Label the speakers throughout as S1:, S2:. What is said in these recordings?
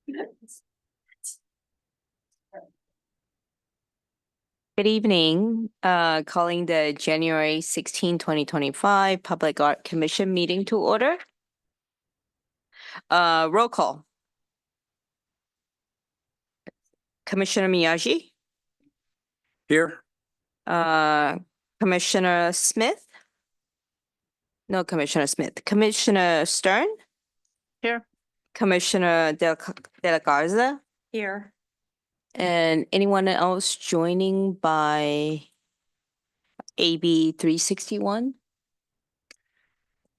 S1: Good evening. Calling the January 16, 2025 Public Art Commission meeting to order. Roll call. Commissioner Miyagi,
S2: Here.
S1: Commissioner Smith. No, Commissioner Smith. Commissioner Stern.
S2: Here.
S1: Commissioner De La Garza.
S3: Here.
S1: And anyone else joining by AB 361?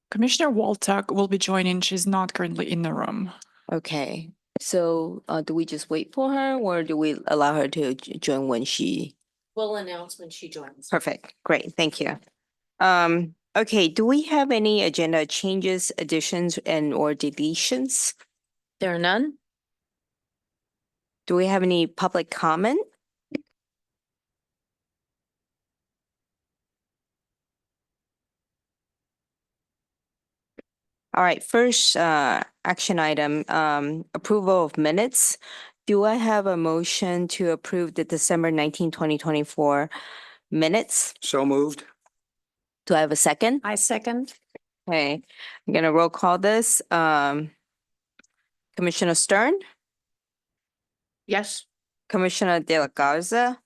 S4: Commissioner Waltuck will be joining. She's not currently in the room.
S1: Okay. So do we just wait for her or do we allow her to join when she?
S3: We'll announce when she joins.
S1: Perfect. Great. Thank you. Okay. Do we have any agenda changes, additions, and or deletions?
S3: There are none?
S1: Do we have any public comment? All right, first action item, approval of minutes. Do I have a motion to approve the December 19, 2024 minutes?
S2: So moved.
S1: Do I have a second?
S3: I second.
S1: Okay, I'm gonna roll call this. Commissioner Stern,
S3: Yes.
S1: Commissioner De La Garza,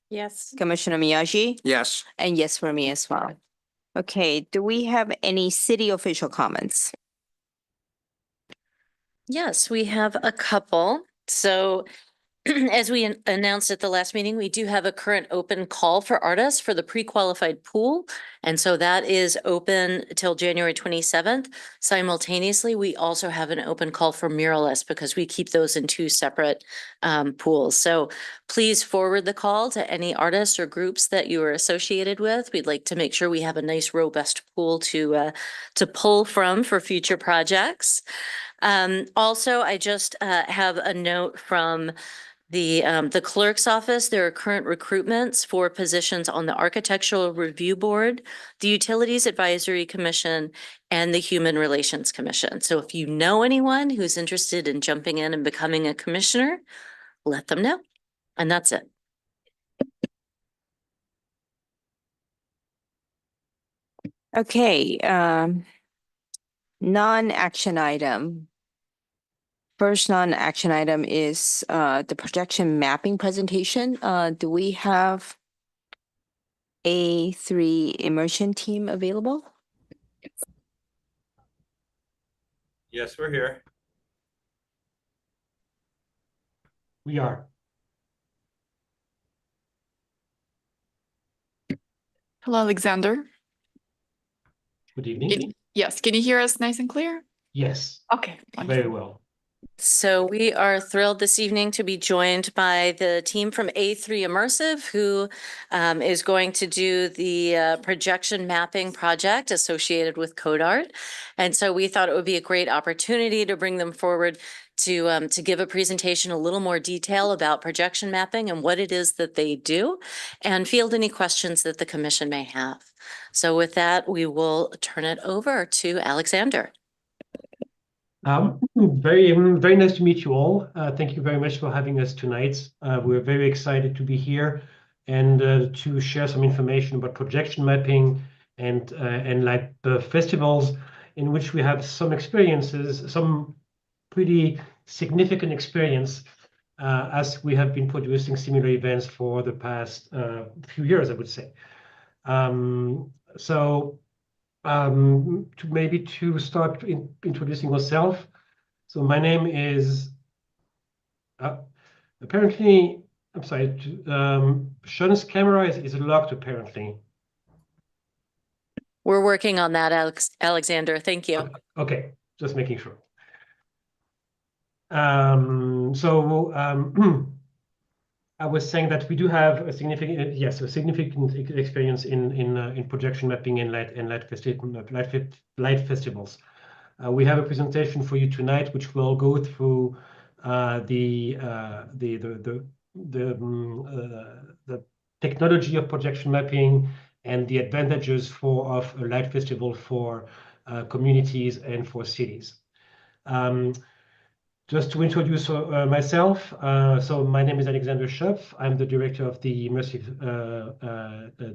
S3: Yes.
S1: Commissioner Miyagi,
S2: Yes.
S1: and yes for me as well. Okay, do we have any city official comments?
S3: Yes, we have a couple. So as we announced at the last meeting, we do have a current open call for artists for the pre-qualified pool. And so that is open till January 27th. Simultaneously, we also have an open call for muralists because we keep those in two separate pools. So please forward the call to any artists or groups that you are associated with. We'd like to make sure we have a nice robust pool to pull from for future projects. Also, I just have a note from the clerk's office. There are current recruitments for positions on the Architectural Review Board, the Utilities Advisory Commission, and the Human Relations Commission. So if you know anyone who's interested in jumping in and becoming a commissioner, let them know. And that's it.
S1: Okay, non-action item. First non-action item is the projection mapping presentation. Do we have A3 immersion team available?
S2: Yes, we're here.
S5: We are.
S4: Hello, Alexander.
S5: Good evening.
S4: Yes, can you hear us nice and clear?
S5: Yes,
S4: Okay, wonderful.
S5: very well.
S3: So we are thrilled this evening to be joined by the team from A3 Immersive, who is going to do the projection mapping project associated with code art. And so we thought it would be a great opportunity to bring them forward to give a presentation, a little more detail about projection mapping and what it is that they do, and field any questions that the commission may have. So with that, we will turn it over to Alexander.
S5: Very nice to meet you all. Thank you very much for having us tonight. We're very excited to be here and to share some information about projection mapping and like the festivals in which we have some experiences, some pretty significant experience as we have been producing similar events for the past few years, I would say. To start introducing myself. So my name is apparently, I'm sorry, Sean's camera is locked apparently.
S3: We're working on that, Alexander. Thank you.
S5: Okay, just making sure. I was saying that we do have a significant, experience in projection mapping and light festivals. We have a presentation for you tonight, which will go through the technology of projection mapping and the advantages of a light festival for communities and for cities. Just to introduce myself, so my name is Alexander Schöpf. I'm the director of the immersive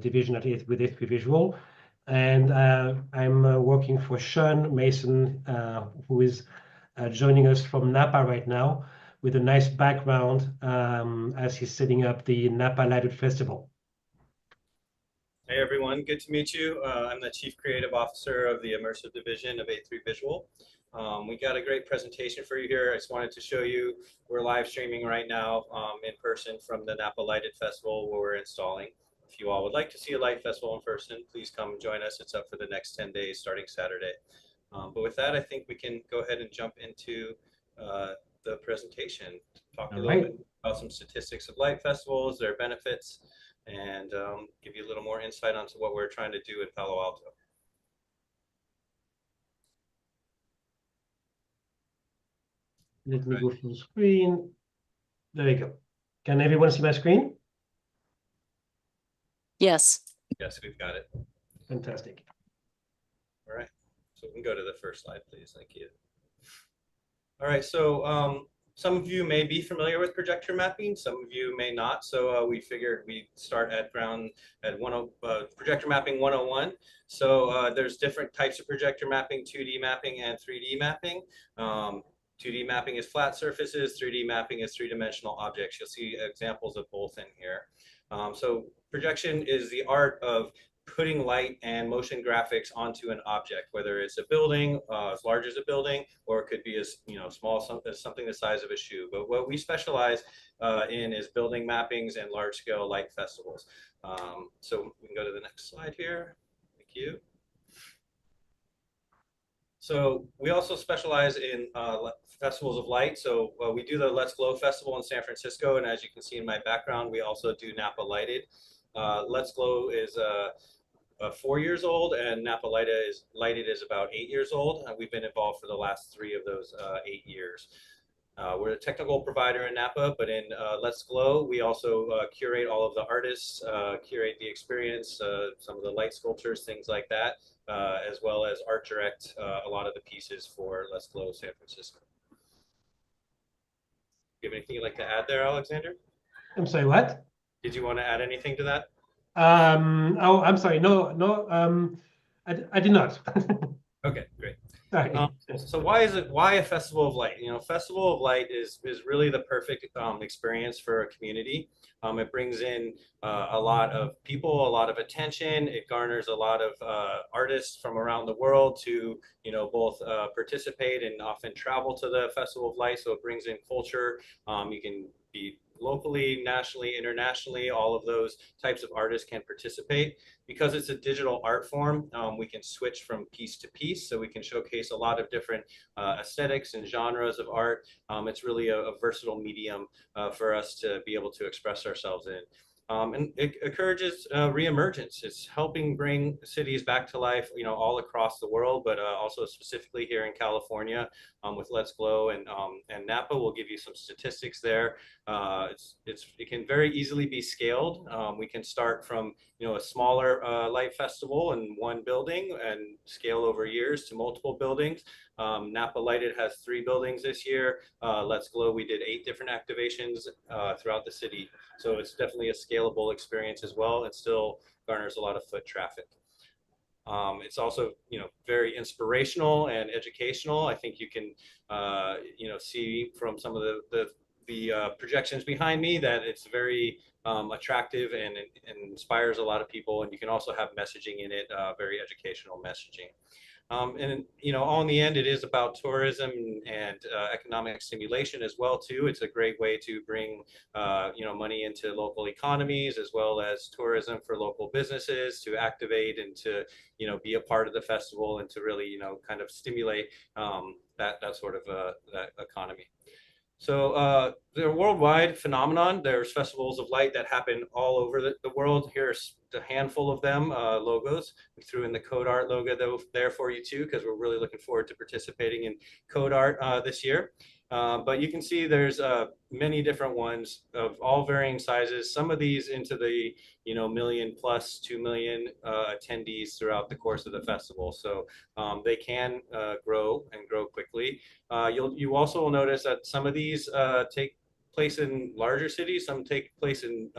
S5: division with A3 Visual, and I'm working for Sean Mason, who is joining us from Napa right now, with a nice background as he's setting up the Napa Lighted Festival.
S2: Hey everyone, good to meet you. I'm the Chief Creative Officer of the Immersive Division of A3 Visual. We got a great presentation for you here. I just wanted to show you, we're live streaming right now in person from the Napa Lighted Festival where we're installing. If you all would like to see a light festival in person, please come and join us. It's up for the next 10 days starting Saturday. But with that, I think we can go ahead and jump into the presentation. Talk a little bit about some statistics of light festivals, their benefits, and give you a little more insight onto what we're trying to do in Palo Alto.
S5: Let me go full screen. There we go. Can everyone see my screen?
S3: Yes.
S2: Yes, we've got it.
S5: Fantastic.
S2: All right, so we can go to the first slide, please. Thank you. All right, so some of you may be familiar with projector mapping, some of you may not. So we figured we'd start at projector mapping 101. So there's different types of projector mapping, 2D mapping and 3D mapping. 2D mapping is flat surfaces, 3D mapping is three-dimensional objects. You'll see examples of both in here. So projection is the art of putting light and motion graphics onto an object, whether it's a building as large as a building, or it could be as small as something the size of a shoe. But what we specialize in is building mappings and large-scale light festivals. So we can go to the next slide here. Thank you. So we also specialize in festivals of light. So we do the Let's Glow Festival in San Francisco, and as you can see in my background, we also do Napa Lighted. Let's Glow is 4 years old, and Napa Lighted is about 8 years old. We've been involved for the last 3 of those 8 years. We're a technical provider in Napa, but in Let's Glow, we also curate all of the artists, curate the experience, some of the light sculptures, things like that, as well as art direct a lot of the pieces for Let's Glow San Francisco. Do you have anything you'd like to add there, Alexander?
S5: I'm sorry, what?
S2: Did you want to add anything to that?
S5: Oh, I'm sorry. No, I did not.
S2: Okay, great.
S5: Sorry.
S2: So why a festival of light? Festival of light is really the perfect experience for a community. It brings in a lot of people, a lot of attention. It garners a lot of artists from around the world to both participate and often travel to the Festival of Light. So it brings in culture. You can be locally, nationally, internationally, all of those types of artists can participate. Because it's a digital art form, we can switch from piece to piece, so we can showcase a lot of different aesthetics and genres of art. It's really a versatile medium for us to be able to express ourselves in. And it encourages reemergence. It's helping bring cities back to life, all across the world, but also specifically here in California with Let's Glow and Napa. We'll give you some statistics there. It can very easily be scaled. We can start from a smaller light festival in one building and scale over years to multiple buildings. Napa Lighted has 3 buildings this year. Let's Glow, we did 8 different activations throughout the city. So it's definitely a scalable experience as well. It still garners a lot of foot traffic. It's also, very inspirational and educational. I think you can, see from some of the projections behind me that it's very attractive and inspires a lot of people. And you can also have messaging in it, very educational messaging. And all in the end, it is about tourism and economic stimulation as well too. It's a great way to bring money into local economies as well as tourism for local businesses to activate and to be a part of the festival and to really kind of stimulate that sort of that economy. So they're a worldwide phenomenon. There's festivals of light that happen all over the world. Here's a handful of them, logos. We threw in the Code Art logo there for you too, because we're really looking forward to participating in Code Art this year. But you can see there's many different ones of all varying sizes. Some of these into the million plus 2 million attendees throughout the course of the festival. So they can grow and grow quickly. You also will notice that some of these take place in larger cities. Some take place in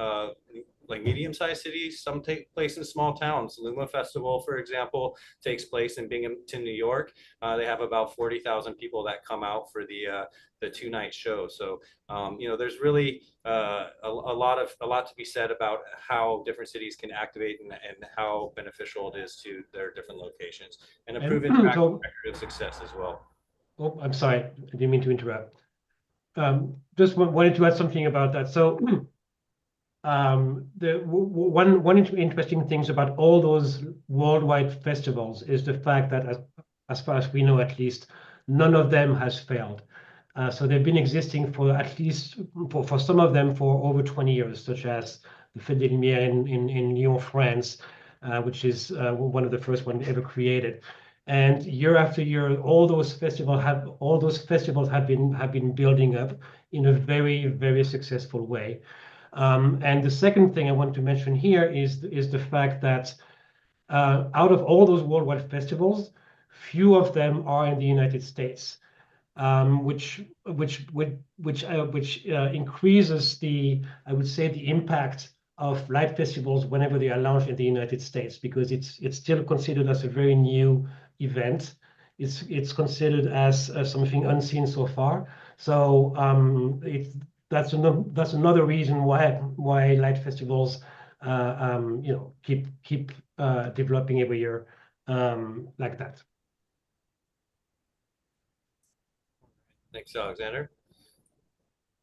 S2: like medium-sized cities. Some take place in small towns. Luma Festival, for example, takes place in Binghamton, New York. They have about 40,000 people that come out for the 2-night show. So there's really a lot to be said about how different cities can activate and how beneficial it is to their different locations, and a proven track record of success as well.
S5: Oh, I'm sorry, I didn't mean to interrupt. Just wanted to add something about that. So one interesting things about all those worldwide festivals is the fact that as far as we know, at least, none of them has failed. So they've been existing for at least for some of them for over 20 years, such as the Fête des Lumières in Lyon, France, which is one of the first ones ever created. And year after year, all those festivals have been building up in a very, very successful way. And the second thing I want to mention here is the fact that out of all those worldwide festivals, few of them are in the United States, which increases I would say, the impact of light festivals whenever they are launched in the United States, because it's still considered as a very new event. It's considered as something unseen so far. So that's another reason why light festivals keep developing every year like that.
S2: Thanks, Alexander.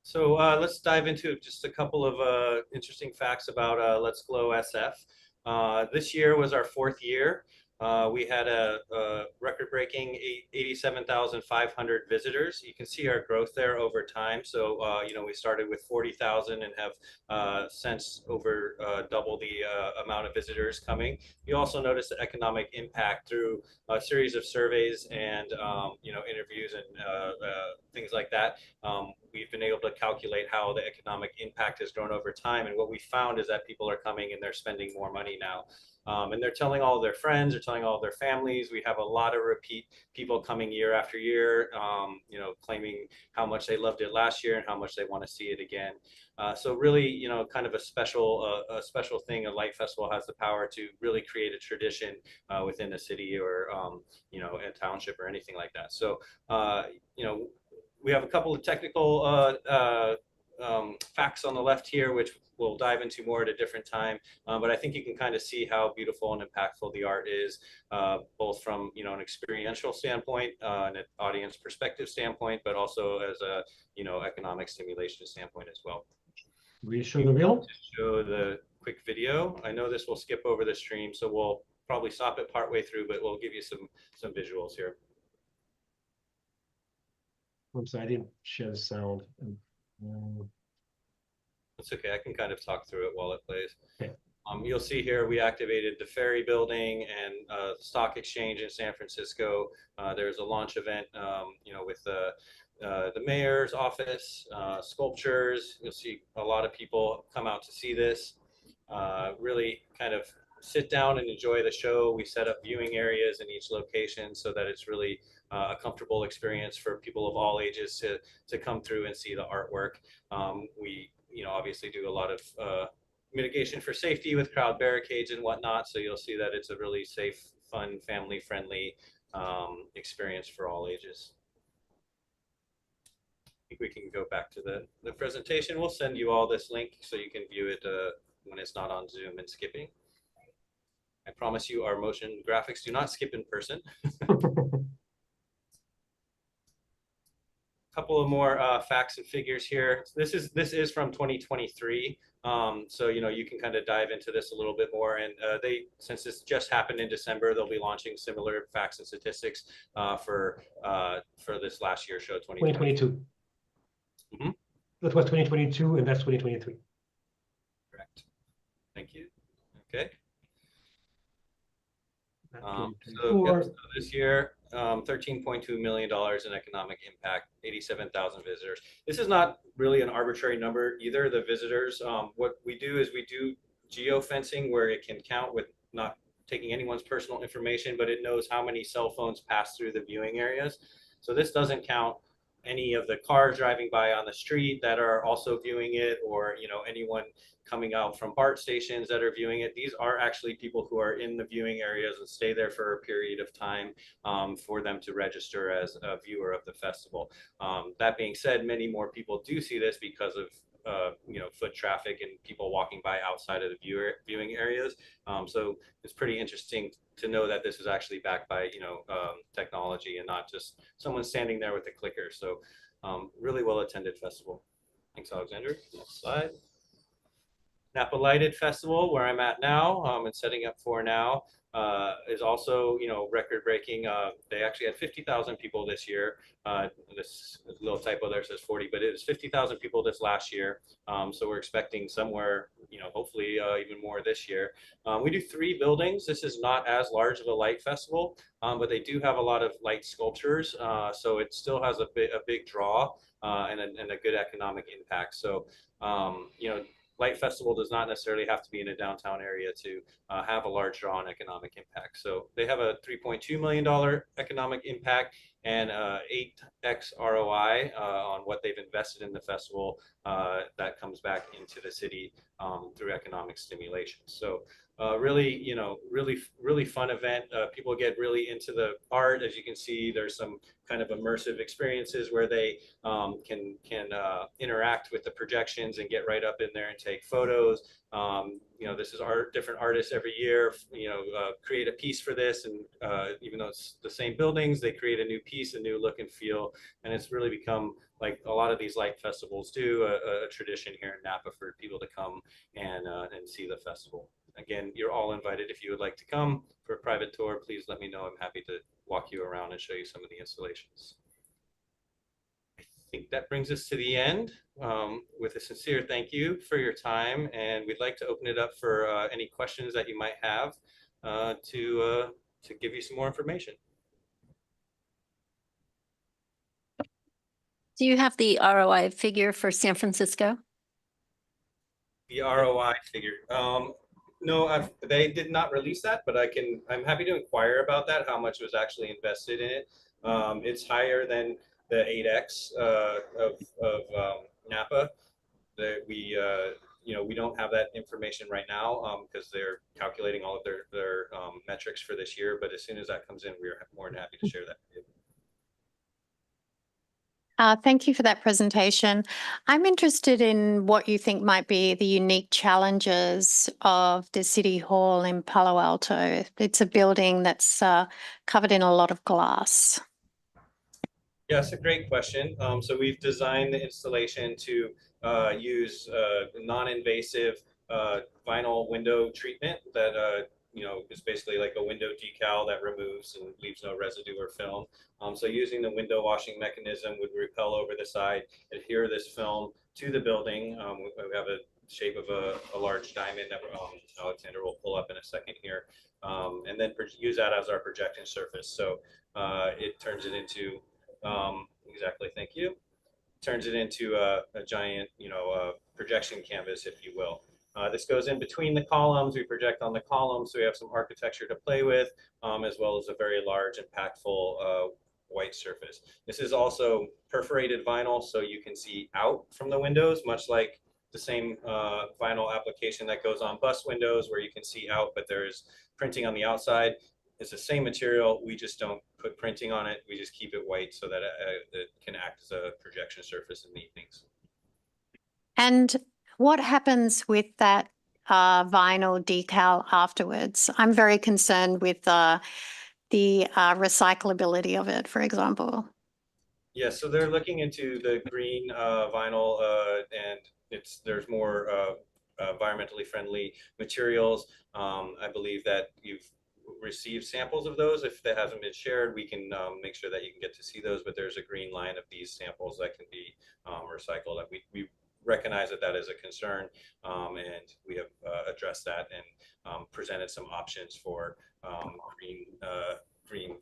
S2: So let's dive into just a couple of interesting facts about Let's Glow SF. This year was our 4th year. We had a record-breaking 87,500 visitors. You can see our growth there over time. So, we started with 40,000 and have since over double the amount of visitors coming. You also notice the economic impact through a series of surveys and, interviews and things like that. We've been able to calculate how the economic impact has grown over time. And what we found is that people are coming and they're spending more money now. And they're telling all of their friends, they're telling all of their families. We have a lot of repeat people coming year after year, claiming how much they loved it last year and how much they want to see it again. So really, kind of a special thing. A light festival has the power to really create a tradition within a city or, a township or anything like that. So, we have a couple of technical facts on the left here, which we'll dive into more at a different time. But I think you can kind of see how beautiful and impactful the art is, both from an experiential standpoint, and an audience perspective standpoint, but also as a economic stimulation standpoint as well.
S5: We show the reel.
S2: Show the quick video. I know this will skip over the stream, so we'll probably stop it partway through, but we'll give you some visuals here.
S5: I'm sorry, I didn't share the sound.
S2: That's okay. I can kind of talk through it while it plays.
S5: Okay.
S2: You'll see here we activated the Ferry Building and Stock Exchange in San Francisco. There's a launch event, with the mayor's office, sculptures. You'll see a lot of people come out to see this. Really kind of sit down and enjoy the show. We set up viewing areas in each location so that it's really a comfortable experience for people of all ages to come through and see the artwork. We obviously do a lot of mitigation for safety with crowd barricades and whatnot. So you'll see that it's a really safe, fun, family-friendly experience for all ages. I think we can go back to the presentation. We'll send you all this link so you can view it when it's not on Zoom and skipping. I promise you our motion graphics do not skip in person. Couple of more facts and figures here. This is from 2023, so you can kind of dive into this a little bit more. And since this just happened in December, they'll be launching similar facts and statistics for this last year's show,
S5: 2022. Mm-hmm. That was 2022, and that's 2023.
S2: Correct. Thank you. Okay.
S5: So
S2: this year, $13.2 million in economic impact, 87,000 visitors. This is not really an arbitrary number either. The visitors, what we do is we do geofencing where it can count with not taking anyone's personal information, but it knows how many cell phones pass through the viewing areas. So this doesn't count any of the cars driving by on the street that are also viewing it, or anyone coming out from BART stations that are viewing it. These are actually people who are in the viewing areas and stay there for a period of time for them to register as a viewer of the festival. That being said, many more people do see this because of foot traffic and people walking by outside of the viewing areas. So it's pretty interesting to know that this is actually backed by technology and not just someone standing there with a clicker. So really well attended festival. Thanks, Alexander. Next slide. Napa Lighted Festival, where I'm at now and setting up for now, is also, record breaking. They actually had 50,000 people this year. This little typo there says 40, but it was 50,000 people this last year. So we're expecting somewhere, hopefully even more this year. We do 3 buildings. This is not as large of a light festival, but they do have a lot of light sculptures. So it still has a big draw and a good economic impact. So, Light Festival does not necessarily have to be in a downtown area to have a large draw on economic impact. So they have a $3.2 million economic impact and 8x ROI on what they've invested in the festival that comes back into the city through economic stimulation. So really, really fun event. People get really into the art. As you can see, there's some kind of immersive experiences where they can interact with the projections and get right up in there and take photos. This is different artists every year, create a piece for this. And even though it's the same buildings, they create a new piece, a new look and feel. And it's really become, like a lot of these light festivals do, a tradition here in Napa for people to come and see the festival. Again, you're all invited. If you would like to come for a private tour, please let me know. I'm happy to walk you around and show you some of the installations. I think that brings us to the end with a sincere thank you for your time. And we'd like to open it up for any questions that you might have to give you some more information.
S6: Do you have the ROI figure for San Francisco?
S2: The ROI figure. No, they did not release that, but I'm happy to inquire about that, how much was actually invested in it. It's higher than the 8x of Napa. That we don't have that information right now because they're calculating all of their metrics for this year. But as soon as that comes in, we're more than happy to share that with you.
S6: Thank you for that presentation. I'm interested in what you think might be the unique challenges of the City Hall in Palo Alto. It's a building that's covered in a lot of glass.
S2: Yeah, it's a great question. So we've designed the installation to use non-invasive vinyl window treatment that is basically like a window decal that removes and leaves no residue or film. So using the window washing mechanism would repel over the side, adhere this film to the building. We have a shape of a large diamond that Alexander will pull up in a second here, and then use that as our projection surface. So it turns it into exactly, thank you. Turns it into a giant, projection canvas, if you will. This goes in between the columns. We project on the columns, so we have some architecture to play with, as well as a very large, impactful white surface. This is also perforated vinyl, so you can see out from the windows, much like the same vinyl application that goes on bus windows where you can see out, but there's printing on the outside. It's the same material. We just don't put printing on it. We just keep it white so that it can act as a projection surface in the evenings.
S6: And what happens with that vinyl decal afterwards? I'm very concerned with the recyclability of it, for example.
S2: Yeah, so they're looking into the green vinyl, and there's more environmentally friendly materials. I believe that you've received samples of those. If that hasn't been shared, we can make sure that you can get to see those. But there's a green line of these samples that can be recycled. That we recognize that is a concern, and we have addressed that and presented some options for green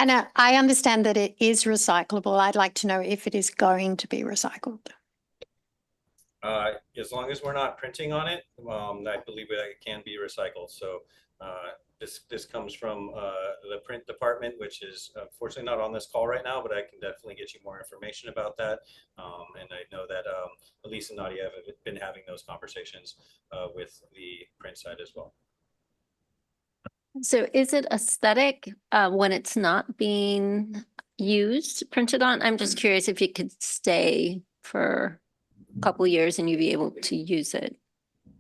S6: And I understand that it is recyclable. I'd like to know if it is going to be recycled.
S2: As long as we're not printing on it, I believe that it can be recycled. So this comes from the print department, which is unfortunately not on this call right now, but I can definitely get you more information about that. And I know that Elise and Nadia have been having those conversations with the print side as well.
S7: So is it aesthetic when it's not being used, printed on? I'm just curious if it could stay for a couple years and you'd be able to use it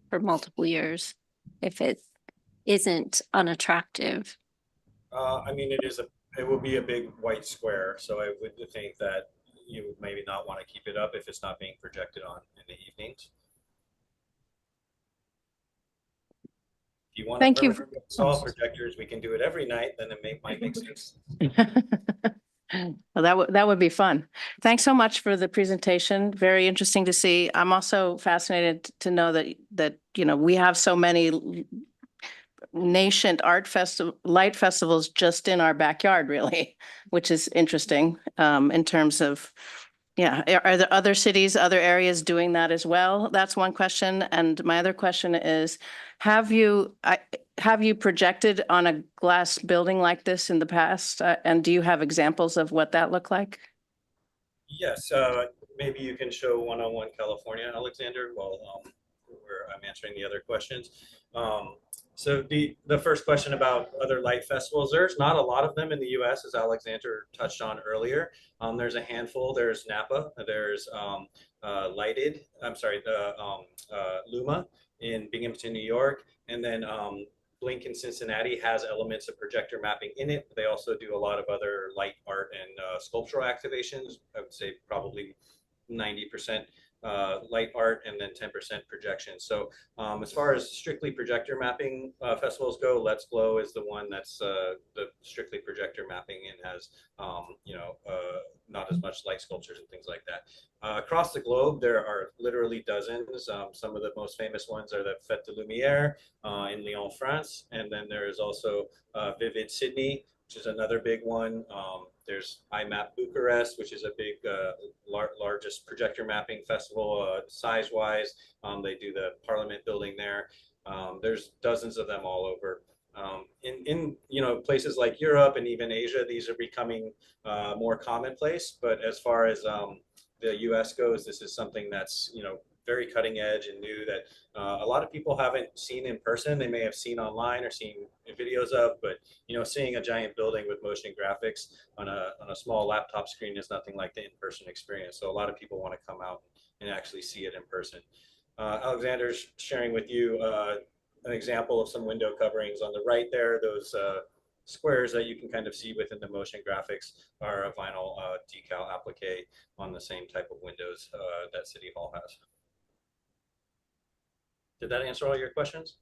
S7: for multiple years if it isn't unattractive.
S2: I mean, it will be a big white square, so I would think that you would maybe not want to keep it up if it's not being projected on in the evenings. If you want
S8: Thank
S2: to
S8: you.
S2: install projectors, we can do it every night, then it might make sense.
S8: Well, that would be fun. Thanks so much for the presentation. Very interesting to see. I'm also fascinated to know that we have so many nascent light festivals just in our backyard, really, which is interesting in terms of, yeah, are there other cities, other areas doing that as well? That's one question. And my other question is, have you projected on a glass building like this in the past? And do you have examples of what that looked like?
S2: Yes, maybe you can show 101 California, Alexander, while where I'm answering the other questions. So the first question about other light festivals, there's not a lot of them in the US, as Alexander touched on earlier. There's a handful. There's Napa, there's Luma in Binghamton, New York, and then Blink in Cincinnati has elements of projector mapping in it. They also do a lot of other light art and sculptural activations. I would say probably 90% light art and then 10% projection. So as far as strictly projector mapping festivals go, Let's Glow is the one that's the strictly projector mapping and has not as much light sculptures and things like that. Across the globe, there are literally dozens. Some of the most famous ones are the Fête de Lumière in Lyon, France, and then there is also Vivid Sydney, which is another big one. There's IMAP Bucharest, which is a big, largest projector mapping festival size-wise. They do the Parliament building there. There's dozens of them all over. In places like Europe and even Asia, these are becoming more commonplace. But as far as the U.S. goes, this is something that's very cutting edge and new that a lot of people haven't seen in person. They may have seen online or seen videos of, but seeing a giant building with motion graphics on a small laptop screen is nothing like the in-person experience. So a lot of people want to come out and actually see it in person. Alexander's sharing with you an example of some window coverings on the right there. Those squares that you can kind of see within the motion graphics are a vinyl decal applique on the same type of windows that City Hall has. Did that answer all your questions?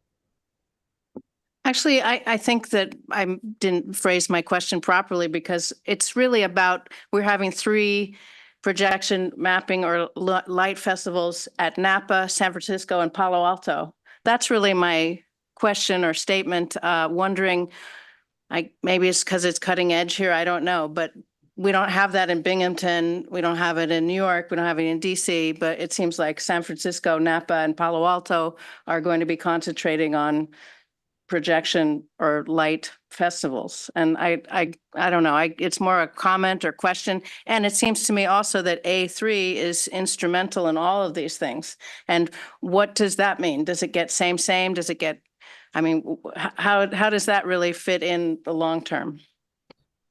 S8: Actually, I think that I didn't phrase my question properly because it's really about, we're having 3 projection mapping or light festivals at Napa, San Francisco, and Palo Alto. That's really my question or statement, wondering, maybe it's because it's cutting edge here, I don't know, but we don't have that in Binghamton. We don't have it in New York. We don't have it in DC, but it seems like San Francisco, Napa, and Palo Alto are going to be concentrating on projection or light festivals. And I don't know, it's more a comment or question. And it seems to me also that A3 is instrumental in all of these things. And what does that mean? Does it get same? Does it get, how does that really fit in the long term?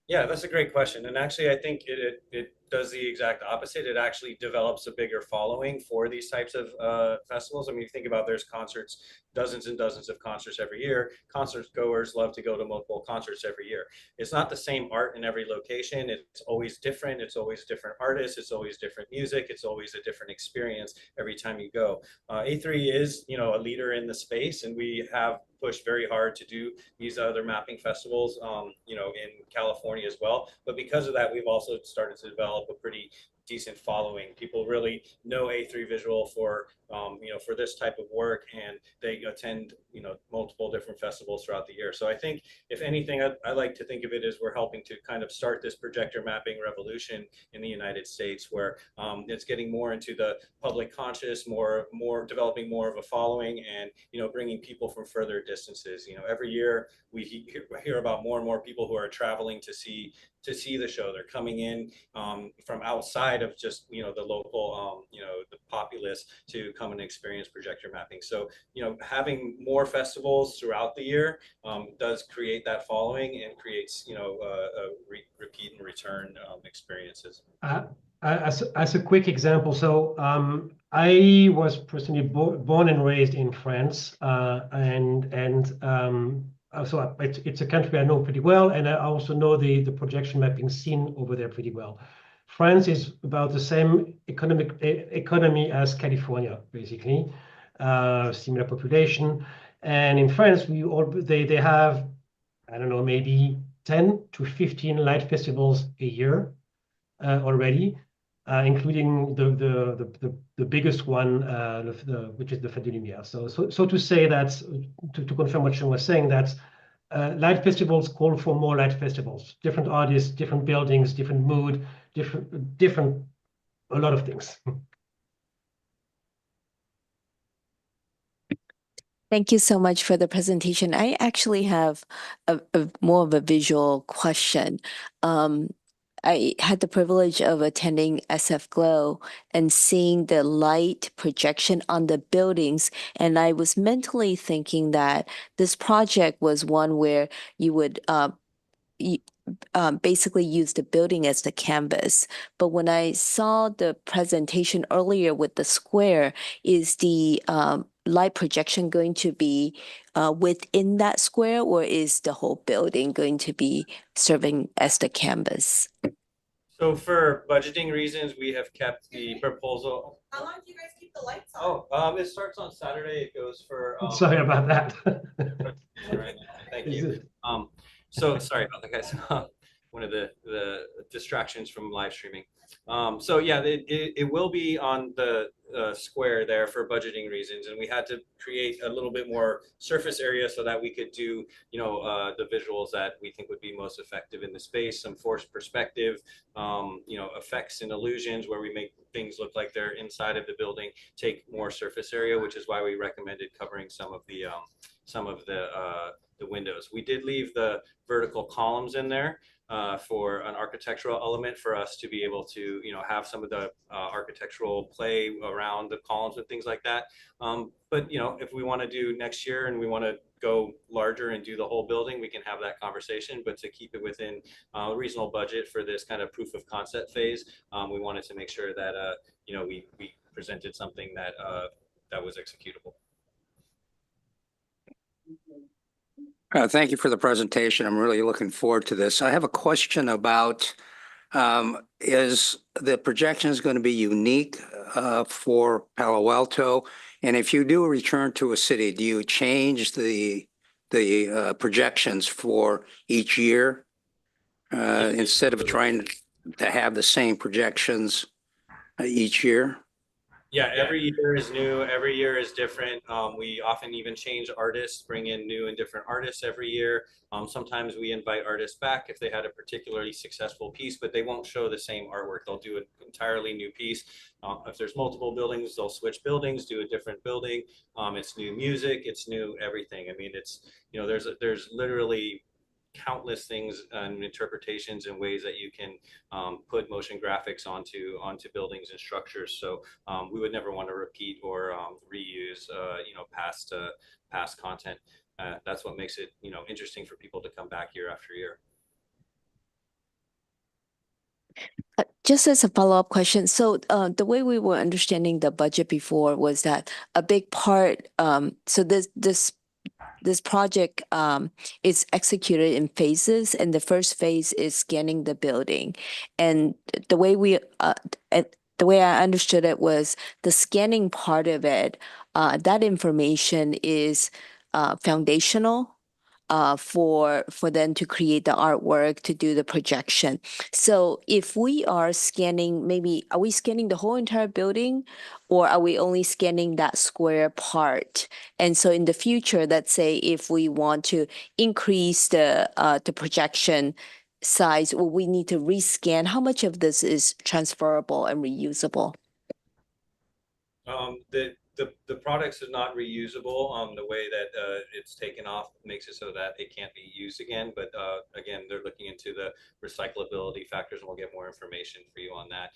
S2: Yeah, that's a great question. And actually, I think it does the exact opposite. It actually develops a bigger following for these types of festivals. I mean, you think about there's concerts, dozens and dozens of concerts every year. Concert goers love to go to multiple concerts every year. It's not the same art in every location. It's always different. It's always different artists. It's always different music. It's always a different experience every time you go. A3 is, a leader in the space, and we have pushed very hard to do these other mapping festivals, in California as well. But because of that, we've also started to develop a pretty decent following. People really know A3 Visual for for this type of work, and they attend multiple different festivals throughout the year. So I think if anything, I like to think of it as we're helping to kind of start this projector mapping revolution in the United States, where it's getting more into the public conscious, more developing more of a following, and bringing people from further distances. Every year we hear about more and more people who are traveling to see the show. They're coming in from outside of just the local the populace to come and experience projector mapping. So having more festivals throughout the year does create that following and creates repeat and return experiences.
S5: As a quick example, so I was personally born and raised in France, so it's a country I know pretty well, and I also know the projection mapping scene over there pretty well. France is about the same economy as California, basically, similar population. And in France, they have, I don't know, maybe 10 to 15 light festivals a year already, including the biggest one, which is the Fête de Lumière. So to say that, to confirm what Sean was saying, that light festivals call for more light festivals, different artists, different buildings, different mood, different a lot of things.
S1: Thank you so much for the presentation. I actually have a more of a visual question. I had the privilege of attending SF Glow and seeing the light projection on the buildings, and I was mentally thinking that this project was one where you would basically use the building as the canvas. But when I saw the presentation earlier with the square, is the light projection going to be within that square, or is the whole building going to be serving as the canvas?
S2: So for budgeting reasons, we have kept the proposal.
S9: How long do you guys keep the lights on?
S2: It starts on Saturday. It goes for.
S5: Sorry about that.
S2: Right. Thank you. So sorry about that, guys. One of the distractions from live streaming. So yeah, it will be on the square there for budgeting reasons, and we had to create a little bit more surface area so that we could do the visuals that we think would be most effective in the space, some forced perspective, effects and illusions where we make things look like they're inside of the building, take more surface area, which is why we recommended covering some of the windows. We did leave the vertical columns in there for an architectural element for us to be able to, have some of the architectural play around the columns and things like that. But if we want to do next year and we want to go larger and do the whole building, we can have that conversation. But to keep it within a reasonable budget for this kind of proof of concept phase, we wanted to make sure that we presented something that that was executable.
S10: Thank you for the presentation. I'm really looking forward to this. I have a question about, is the projections going to be unique for Palo Alto? And if you do return to a city, do you change the projections for each year instead of trying to have the same projections each year?
S2: Yeah, every year is new. Every year is different. We often even change artists, bring in new and different artists every year. Sometimes we invite artists back if they had a particularly successful piece, but they won't show the same artwork. They'll do an entirely new piece. If there's multiple buildings, they'll switch buildings, do a different building. It's new music. It's new everything. I mean, it's, there's literally countless things and interpretations and ways that you can put motion graphics onto buildings and structures. So we would never want to repeat or reuse past content. That's what makes it interesting for people to come back year after year.
S1: Just as a follow-up question, so the way we were understanding the budget before was that a big part, so this project is executed in phases, and the first phase is scanning the building. And the way I understood it was the scanning part of it, that information is foundational for them to create the artwork, to do the projection. So if we are scanning, maybe are we scanning the whole entire building, or are we only scanning that square part? And so in the future, let's say if we want to increase the projection size, will we need to rescan? How much of this is transferable and reusable?
S2: The products are not reusable. The way that it's taken off makes it so that it can't be used again. But again, they're looking into the recyclability factors, and we'll get more information for you on that.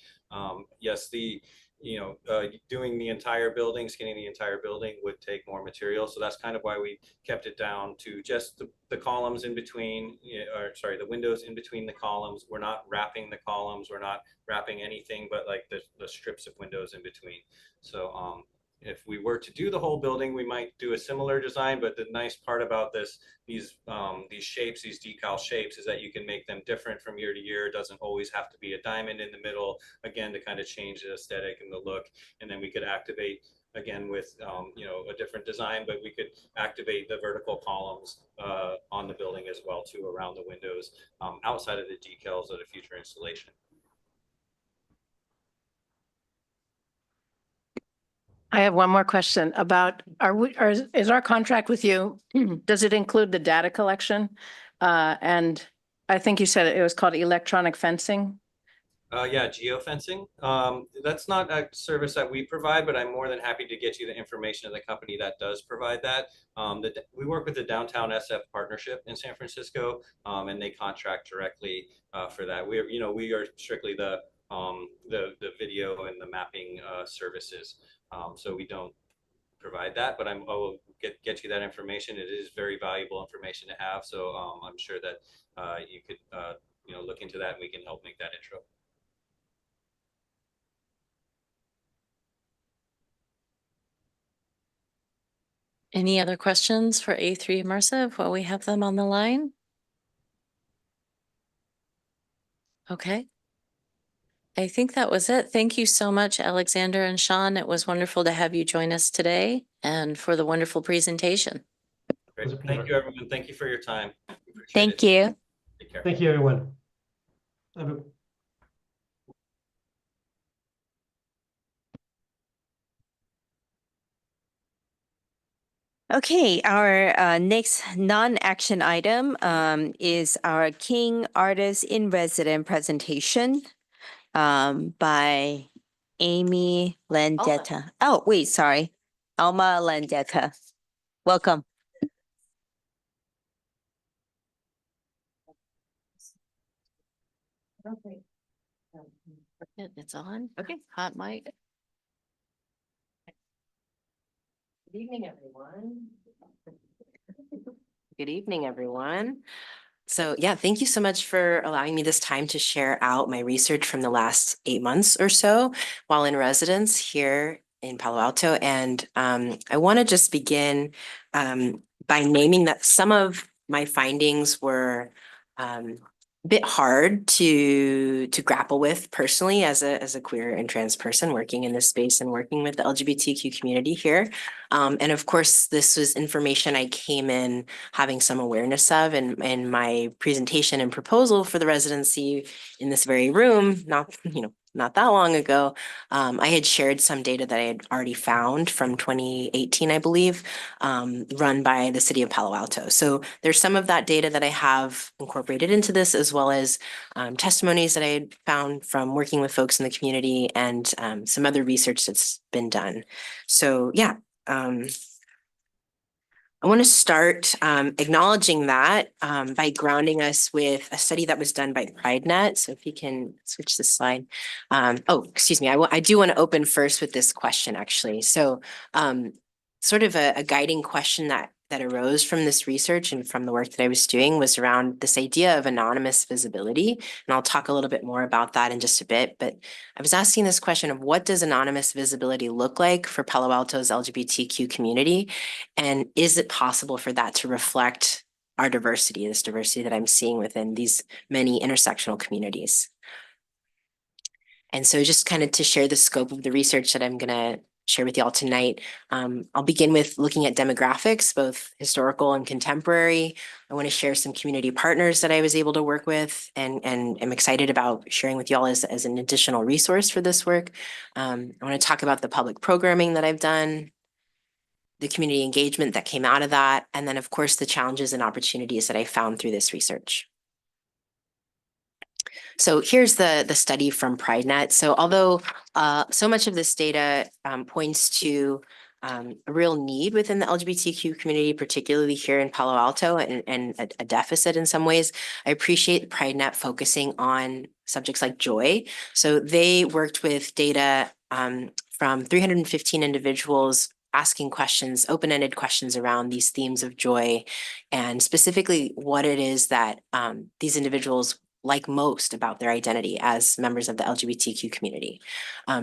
S2: Yes, doing the entire building, scanning the entire building would take more material. So that's kind of why we kept it down to just the columns in between, or sorry, the windows in between the columns. We're not wrapping the columns. We're not wrapping anything but like the strips of windows in between. So if we were to do the whole building, we might do a similar design. But the nice part about these shapes, these decal shapes, is that you can make them different from year to year. It doesn't always have to be a diamond in the middle, again, to kind of change the aesthetic and the look. And then we could activate again with a different design, but we could activate the vertical columns on the building as well too, around the windows, outside of the decals of the future installation.
S8: I have one more question about, is our contract with you, does it include the data collection? And I think you said it was called electronic fencing.
S2: Yeah, geofencing. That's not a service that we provide, but I'm more than happy to get you the information of the company that does provide that. We work with the Downtown SF Partnership in San Francisco, and they contract directly for that. We are strictly the video and the mapping services. So we don't provide that, but I will get you that information. It is very valuable information to have. So I'm sure that you could look into that, and we can help make that intro.
S3: Any other questions for A3 Immersive while we have them on the line? Okay. I think that was it. Thank you so much, Alexander and Sean. It was wonderful to have you join us today and for the wonderful presentation.
S2: Great. Thank you, everyone. Thank you for your time.
S1: Thank you.
S2: Take care.
S5: Thank you, everyone.
S1: Okay, our next non-action item is our King Artist in Resident presentation by Amy Landetta. Oh, wait, sorry. Alma Landetta. Welcome.
S3: Okay. It's on. Okay. Hot mic.
S11: Good evening, everyone. Good evening, everyone. So yeah, thank you so much for allowing me this time to share out my research from the last 8 months or so while in residence here in Palo Alto. And I want to just begin by naming that some of my findings were a bit hard to grapple with personally as a queer and trans person working in this space and working with the LGBTQ community here. And of course, this was information I came in having some awareness of in my presentation and proposal for the residency in this very room, not that long ago. I had shared some data that I had already found from 2018, I believe, run by the city of Palo Alto. So there's some of that data that I have incorporated into this, as well as testimonies that I had found from working with folks in the community and some other research that's been done. So yeah. I want to start acknowledging that by grounding us with a study that was done by PrideNet. So if you can switch the slide. Oh, excuse me. I do want to open first with this question, actually. So sort of a guiding question that arose from this research and from the work that I was doing was around this idea of anonymous visibility. And I'll talk a little bit more about that in just a bit. But I was asking this question of what does anonymous visibility look like for Palo Alto's LGBTQ community? And is it possible for that to reflect our diversity, this diversity that I'm seeing within these many intersectional communities? And so just kind of to share the scope of the research that I'm going to share with y'all tonight. I'll begin with looking at demographics, both historical and contemporary. I want to share some community partners that I was able to work with and am excited about sharing with y'all as an additional resource for this work. I want to talk about the public programming that I've done, the community engagement that came out of that, and then of course the challenges and opportunities that I found through this research. So here's the study from PrideNet. So although so much of this data points to a real need within the LGBTQ community, particularly here in Palo Alto, and a deficit in some ways, I appreciate PrideNet focusing on subjects like joy. So they worked with data from 315 individuals asking questions, open-ended questions around these themes of joy, and specifically what it is that these individuals like most about their identity as members of the LGBTQ community.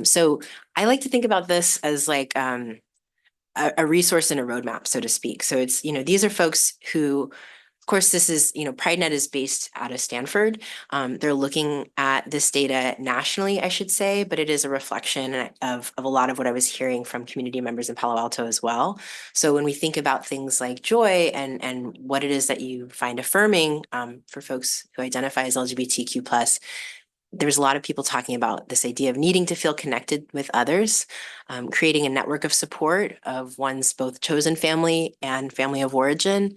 S11: So I like to think about this as like a resource and a roadmap, so to speak. So it's, these are folks who, of course, this is, PrideNet is based out of Stanford. They're looking at this data nationally, I should say, but it is a reflection of a lot of what I was hearing from community members in Palo Alto as well. So when we think about things like joy and what it is that you find affirming for folks who identify as LGBTQ+, there's a lot of people talking about this idea of needing to feel connected with others, creating a network of support of one's both chosen family and family of origin,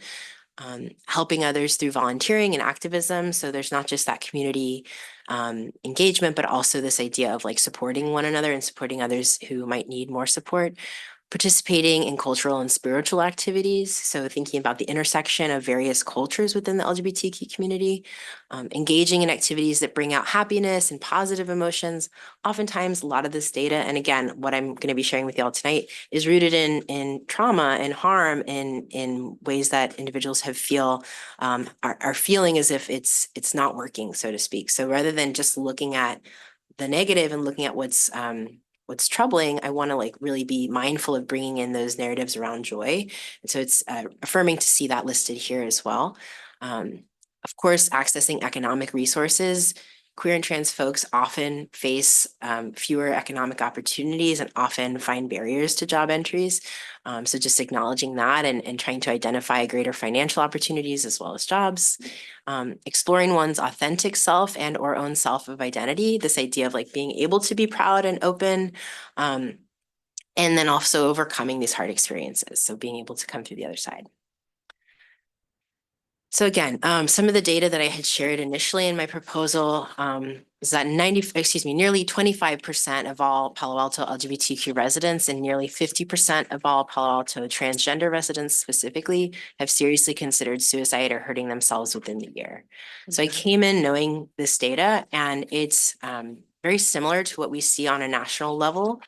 S11: helping others through volunteering and activism. So there's not just that community engagement, but also this idea of like supporting one another and supporting others who might need more support. Participating in cultural and spiritual activities. So thinking about the intersection of various cultures within the LGBTQ community, engaging in activities that bring out happiness and positive emotions. Oftentimes a lot of this data, and again, what I'm going to be sharing with y'all tonight is rooted in trauma and harm in ways that individuals are feeling as if it's not working, so to speak. So rather than just looking at the negative and looking at what's troubling, I want to like really be mindful of bringing in those narratives around joy. And so it's affirming to see that listed here as well. Of course, accessing economic resources. Queer and trans folks often face fewer economic opportunities and often find barriers to job entries. So just acknowledging that and trying to identify greater financial opportunities as well as jobs. Exploring one's authentic self and or own self of identity, this idea of like being able to be proud and open, and then also overcoming these hard experiences. So being able to come through the other side. So again, some of the data that I had shared initially in my proposal is that nearly 25% of all Palo Alto LGBTQ residents and nearly 50% of all Palo Alto transgender residents specifically have seriously considered suicide or hurting themselves within the year. So I came in knowing this data, and it's very similar to what we see on a national level.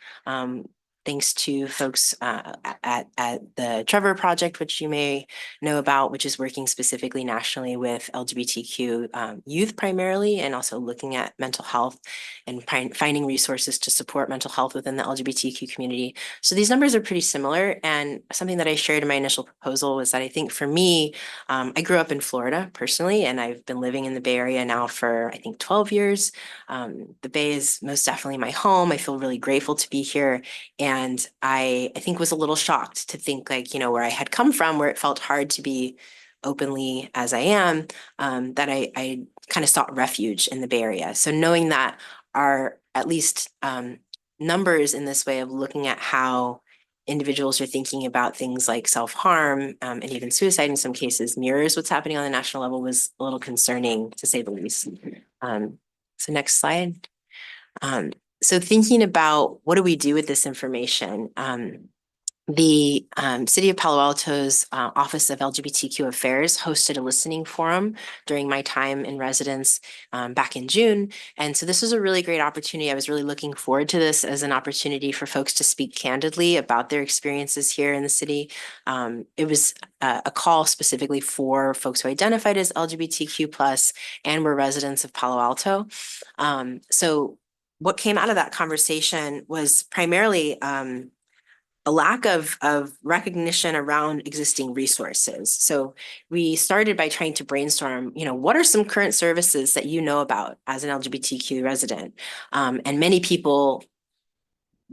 S11: Thanks to folks at the Trevor Project, which you may know about, which is working specifically nationally with LGBTQ youth primarily, and also looking at mental health and finding resources to support mental health within the LGBTQ community. So these numbers are pretty similar. And something that I shared in my initial proposal was that I think for me, I grew up in Florida personally, and I've been living in the Bay Area now for, I think, 12 years. The Bay is most definitely my home. I feel really grateful to be here. And I think was a little shocked to think like, where I had come from, where it felt hard to be openly as I am, that I kind of sought refuge in the Bay Area. So knowing that our at least numbers in this way of looking at how individuals are thinking about things like self-harm and even suicide in some cases mirrors what's happening on the national level was a little concerning, to say the least. So next slide. So thinking about what do we do with this information? The City of Palo Alto's Office of LGBTQ Affairs hosted a listening forum during my time in residence back in June. And so this was a really great opportunity. I was really looking forward to this as an opportunity for folks to speak candidly about their experiences here in the city. It was a call specifically for folks who identified as LGBTQ+ and were residents of Palo Alto. So what came out of that conversation was primarily a lack of recognition around existing resources. So we started by trying to brainstorm, what are some current services that you know about as an LGBTQ resident? And many people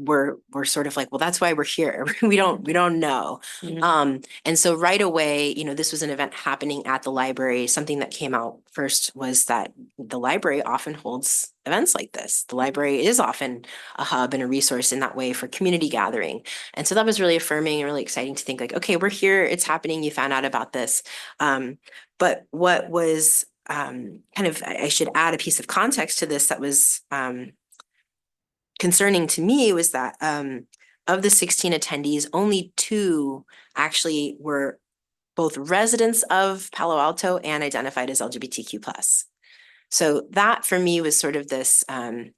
S11: we're sort of like, well, that's why we're here. We don't know. And so right away, this was an event happening at the library. Something that came out first was that the library often holds events like this. The library is often a hub and a resource in that way for community gathering. And so that was really affirming and really exciting to think like, okay, we're here, it's happening, you found out about this. But what was I should add a piece of context to this that was concerning to me was that of the 16 attendees, only 2 actually were both residents of Palo Alto and identified as LGBTQ+. So that for me was sort of this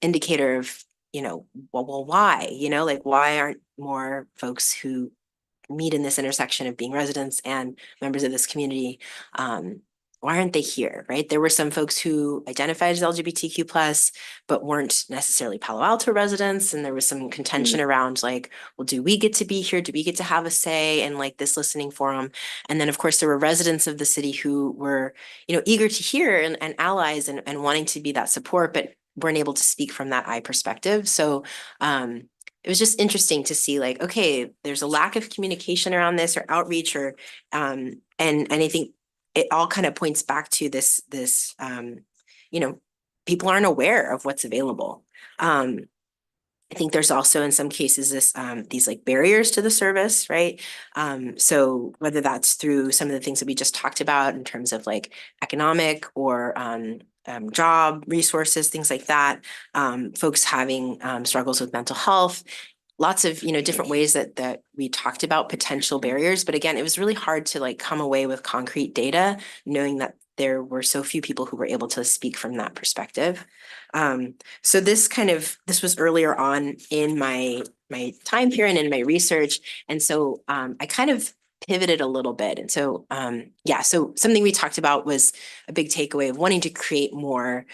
S11: indicator of, well, why? Like why aren't more folks who meet in this intersection of being residents and members of this community, why aren't they here, right? There were some folks who identified as LGBTQ+, but weren't necessarily Palo Alto residents. And there was some contention around like, well, do we get to be here? Do we get to have a say in like this listening forum? And then of course, there were residents of the city who were, eager to hear and allies and wanting to be that support, but weren't able to speak from that I perspective. So it was just interesting to see like, okay, there's a lack of communication around this or outreach or, and I think it all kind of points back to this, people aren't aware of what's available. I think there's also in some cases these like barriers to the service, right? So whether that's through some of the things that we just talked about in terms of like economic or job resources, things like that, folks having struggles with mental health, lots of, different ways that we talked about potential barriers. But again, it was really hard to like come away with concrete data, knowing that there were so few people who were able to speak from that perspective. So this was earlier on in my time period and in my research. And so I kind of pivoted a little bit. And so, so something we talked about was a big takeaway of wanting to create more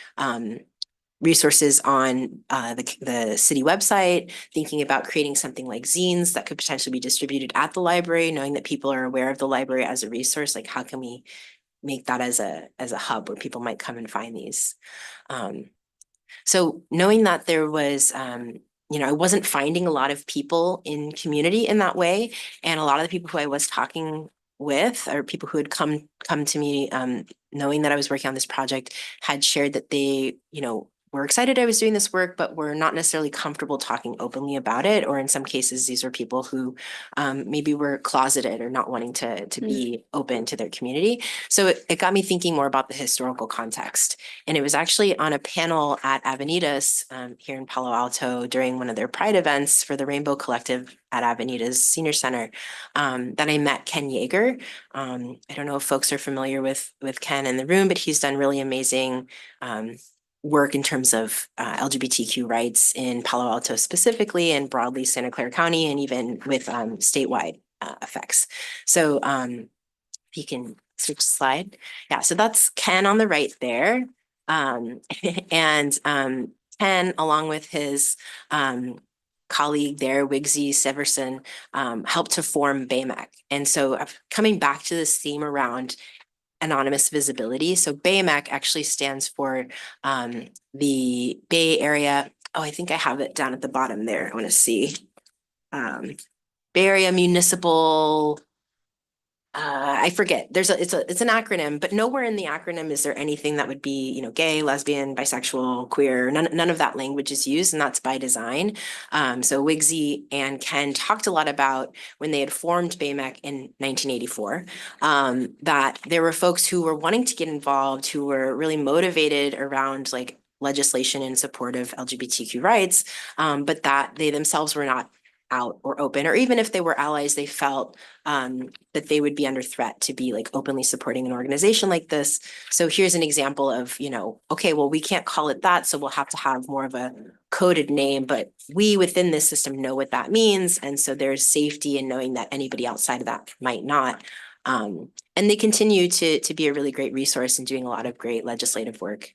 S11: resources on the city website, thinking about creating something like zines that could potentially be distributed at the library, knowing that people are aware of the library as a resource, like how can we make that as a hub where people might come and find these. So knowing that there was, I wasn't finding a lot of people in community in that way. And a lot of the people who I was talking with or people who had come to me, knowing that I was working on this project had shared that they, were excited I was doing this work, but were not necessarily comfortable talking openly about it. Or in some cases, these are people who maybe were closeted or not wanting to be open to their community. So it got me thinking more about the historical context. And it was actually on a panel at Avenidas here in Palo Alto during one of their Pride events for the Rainbow Collective at Avenidas Senior Center that I met Ken Yeager. I don't know if folks are familiar with Ken in the room, but he's done really amazing work in terms of LGBTQ rights in Palo Alto specifically and broadly Santa Clara County and even with statewide effects. So you can switch slide. Yeah, so that's Ken on the right there. And Ken, along with his colleague there, Wigsy Severson, helped to form BAMEC. And so coming back to this theme around anonymous visibility. So BAMEC actually stands for the Bay Area. Oh, I think I have it down at the bottom there. I want to see. Bay Area Municipal. I forget. It's an acronym, but nowhere in the acronym is there anything that would be, gay, lesbian, bisexual, queer. None of that language is used, and that's by design. So Wigsy and Ken talked a lot about when they had formed BAMEC in 1984, that there were folks who were wanting to get involved, who were really motivated around like legislation in support of LGBTQ rights, but that they themselves were not out or open, or even if they were allies, they felt that they would be under threat to be like openly supporting an organization like this. So here's an example of, okay, well, we can't call it that, so we'll have to have more of a coded name, but we within this system know what that means. And so there's safety in knowing that anybody outside of that might not. And they continue to be a really great resource and doing a lot of great legislative work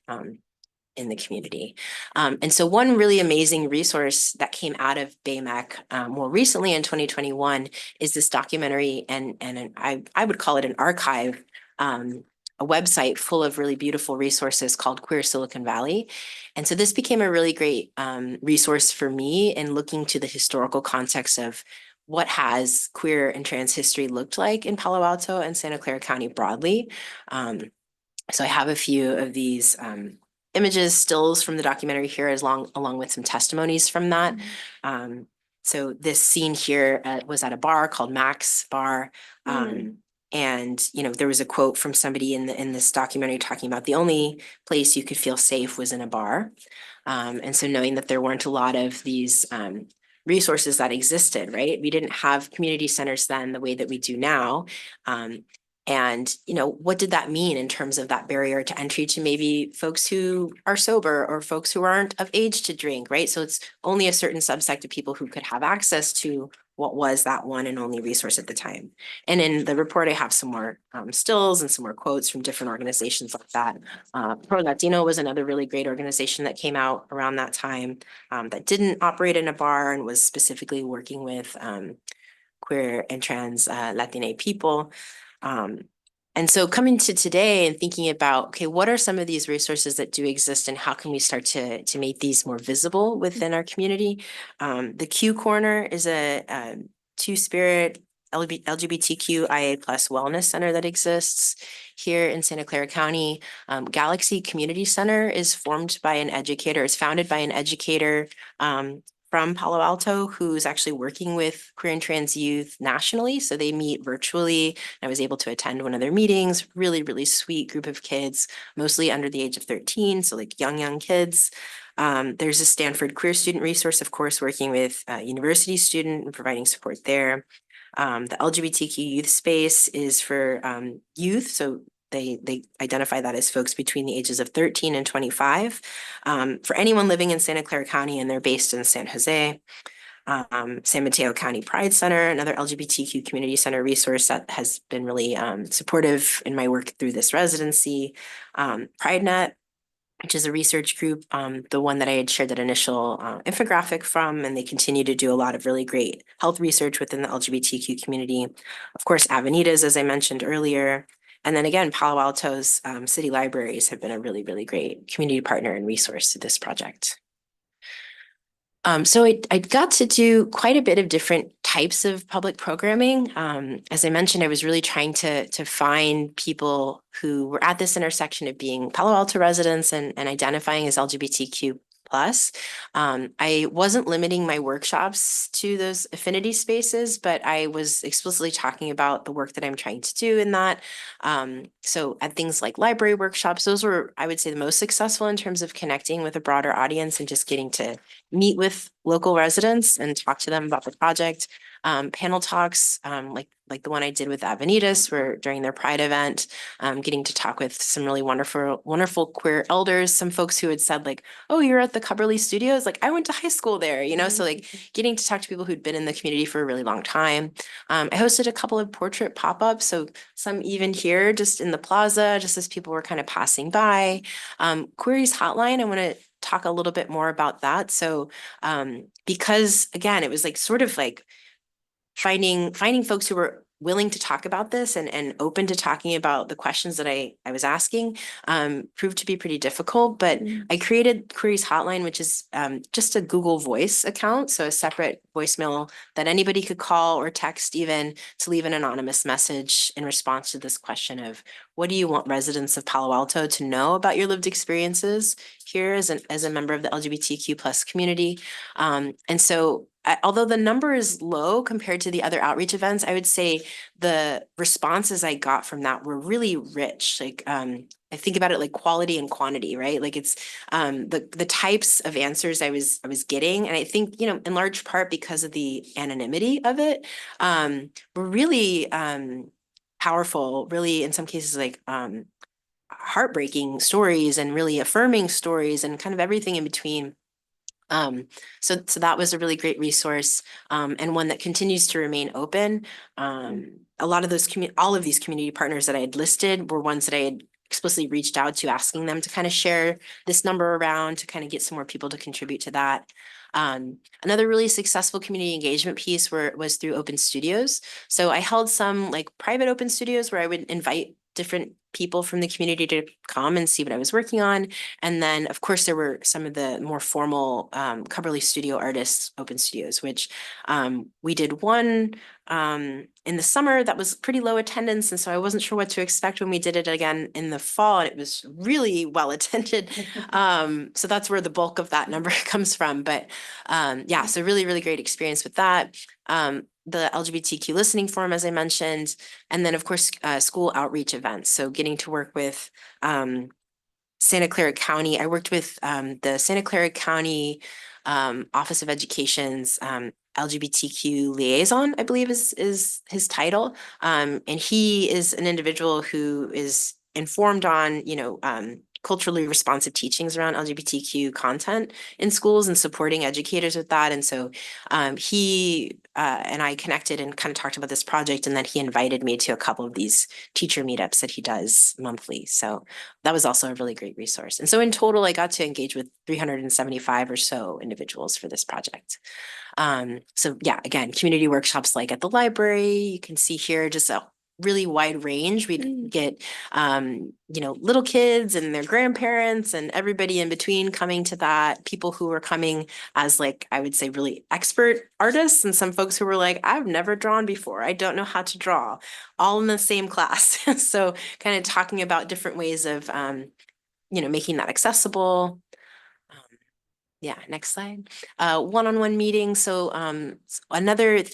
S11: in the community. And so one really amazing resource that came out of BAMEC more recently in 2021 is this documentary and I would call it an archive a website full of really beautiful resources called Queer Silicon Valley. And so this became a really great resource for me in looking to the historical context of what has queer and trans history looked like in Palo Alto and Santa Clara County broadly. So I have a few of these images, stills from the documentary here, along with some testimonies from that. So this scene here was at a bar called Mac's Bar. And, you know, there was a quote from somebody in this documentary talking about the only place you could feel safe was in a bar. And so knowing that there weren't a lot of these resources that existed, right? We didn't have community centers then the way that we do now. And, you know, what did that mean in terms of that barrier to entry to maybe folks who are sober or folks who aren't of age to drink, right? So it's only a certain subset of people who could have access to what was that one and only resource at the time. And in the report, I have some more stills and some more quotes from different organizations like that. Pro Latino was another really great organization that came out around that time that didn't operate in a bar and was specifically working with queer and trans Latina people. And so coming to today and thinking about, okay, what are some of these resources that do exist and how can we start to make these more visible within our community? The Q Corner is a two-spirit LGBTQIA+ wellness center that exists here in Santa Clara County. Galaxy Community Center is founded by an educator from Palo Alto who's actually working with queer and trans youth nationally. So they meet virtually. I was able to attend one of their meetings, really, really sweet group of kids, mostly under the age of 13. So like young kids. There's a Stanford queer student resource, of course, working with a university student and providing support there. The LGBTQ youth space is for youth. So they identify that as folks between the ages of 13 and 25. For anyone living in Santa Clara County, and they're based in San Jose. San Mateo County Pride Center, another LGBTQ community center resource that has been really supportive in my work through this residency. PrideNet, which is a research group, the one that I had shared that initial infographic from, and they continue to do a lot of really great health research within the LGBTQ community. Of course, Avenidas, as I mentioned earlier. And then again, Palo Alto's city libraries have been a really, really great community partner and resource to this project. So I got to do quite a bit of different types of public programming. As I mentioned, I was really trying to find people who were at this intersection of being Palo Alto residents and identifying as LGBTQ+. I wasn't limiting my workshops to those affinity spaces, but I was explicitly talking about the work that I'm trying to do in that. So at things like library workshops, those were, I would say, the most successful in terms of connecting with a broader audience and just getting to meet with local residents and talk to them about the project. Panel talks, like the one I did with Avenidas, where during their Pride event, getting to talk with some really wonderful queer elders, some folks who had said like, oh, you're at the Cubberley Studios? Like I went to high school there, you know? So like getting to talk to people who'd been in the community for a really long time. I hosted a couple of portrait pop-ups, so some even here just in the plaza, just as people were kind of passing by. Queries Hotline, I want to talk a little bit more about that. So because again, it was like sort of like finding folks who were willing to talk about this and open to talking about the questions that I was asking proved to be pretty difficult. But I created Queries Hotline, which is just a Google Voice account. So a separate voicemail that anybody could call or text even to leave an anonymous message in response to this question of what do you want residents of Palo Alto to know about your lived experiences here as a member of the LGBTQ+ community. And so although the number is low compared to the other outreach events, I would say the responses I got from that were really rich. Like I think about it like quality and quantity, right? Like it's the types of answers I was getting, and I think, you know, in large part because of the anonymity of it, were really powerful, really in some cases like heartbreaking stories and really affirming stories and kind of everything in between. So that was a really great resource and one that continues to remain open. A lot of those all of these community partners that I had listed were ones that I had explicitly reached out to, asking them to kind of share this number around to kind of get some more people to contribute to that. Another really successful community engagement piece was through open studios. So I held some like private open studios where I would invite different people from the community to come and see what I was working on. And then, of course, there were some of the more formal Cubberley Studio Artists Open Studios, which we did one in the summer that was pretty low attendance. And so I wasn't sure what to expect when we did it again in the fall. And it was really well attended. So that's where the bulk of that number comes from. But yeah, so really, really great experience with that. The LGBTQ listening forum, as I mentioned, and then of course, school outreach events. So getting to work with Santa Clara County. I worked with the Santa Clara County Office of Education's LGBTQ liaison, I believe is his title. And he is an individual who is informed on, culturally responsive teachings around LGBTQ content in schools and supporting educators with that. And so he and I connected and kind of talked about this project, and then he invited me to a couple of these teacher meetups that he does monthly. So that was also a really great resource. And so in total, I got to engage with 375 or so individuals for this project. So yeah, again, community workshops like at the library, you can see here just a really wide range. We'd get, little kids and their grandparents and everybody in between coming to that, people who were coming as like, I would say really expert artists, and some folks who were like, I've never drawn before. I don't know how to draw, all in the same class. So kind of talking about different ways of, making that accessible. Yeah, next slide. One-on-one meetings. So another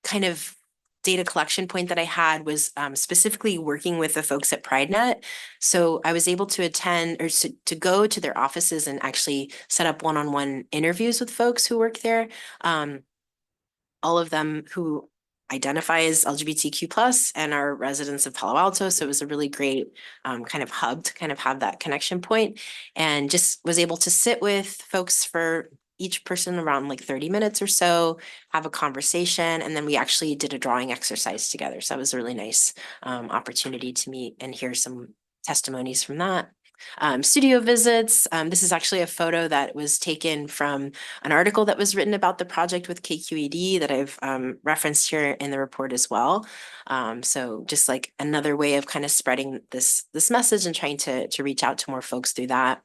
S11: kind of data collection point that I had was specifically working with the folks at PrideNet. So I was able to attend or to go to their offices and actually set up one-on-one interviews with folks who work there. All of them who identify as LGBTQ plus and are residents of Palo Alto. So it was a really great kind of hub to kind of have that connection point, and just was able to sit with folks for each person around like 30 minutes or so, have a conversation, and then we actually did a drawing exercise together. So that was a really nice opportunity to meet and hear some testimonies from that. Studio visits. This is actually a photo that was taken from an article that was written about the project with KQED that I've referenced here in the report as well. So just like another way of kind of spreading this message and trying to reach out to more folks through that.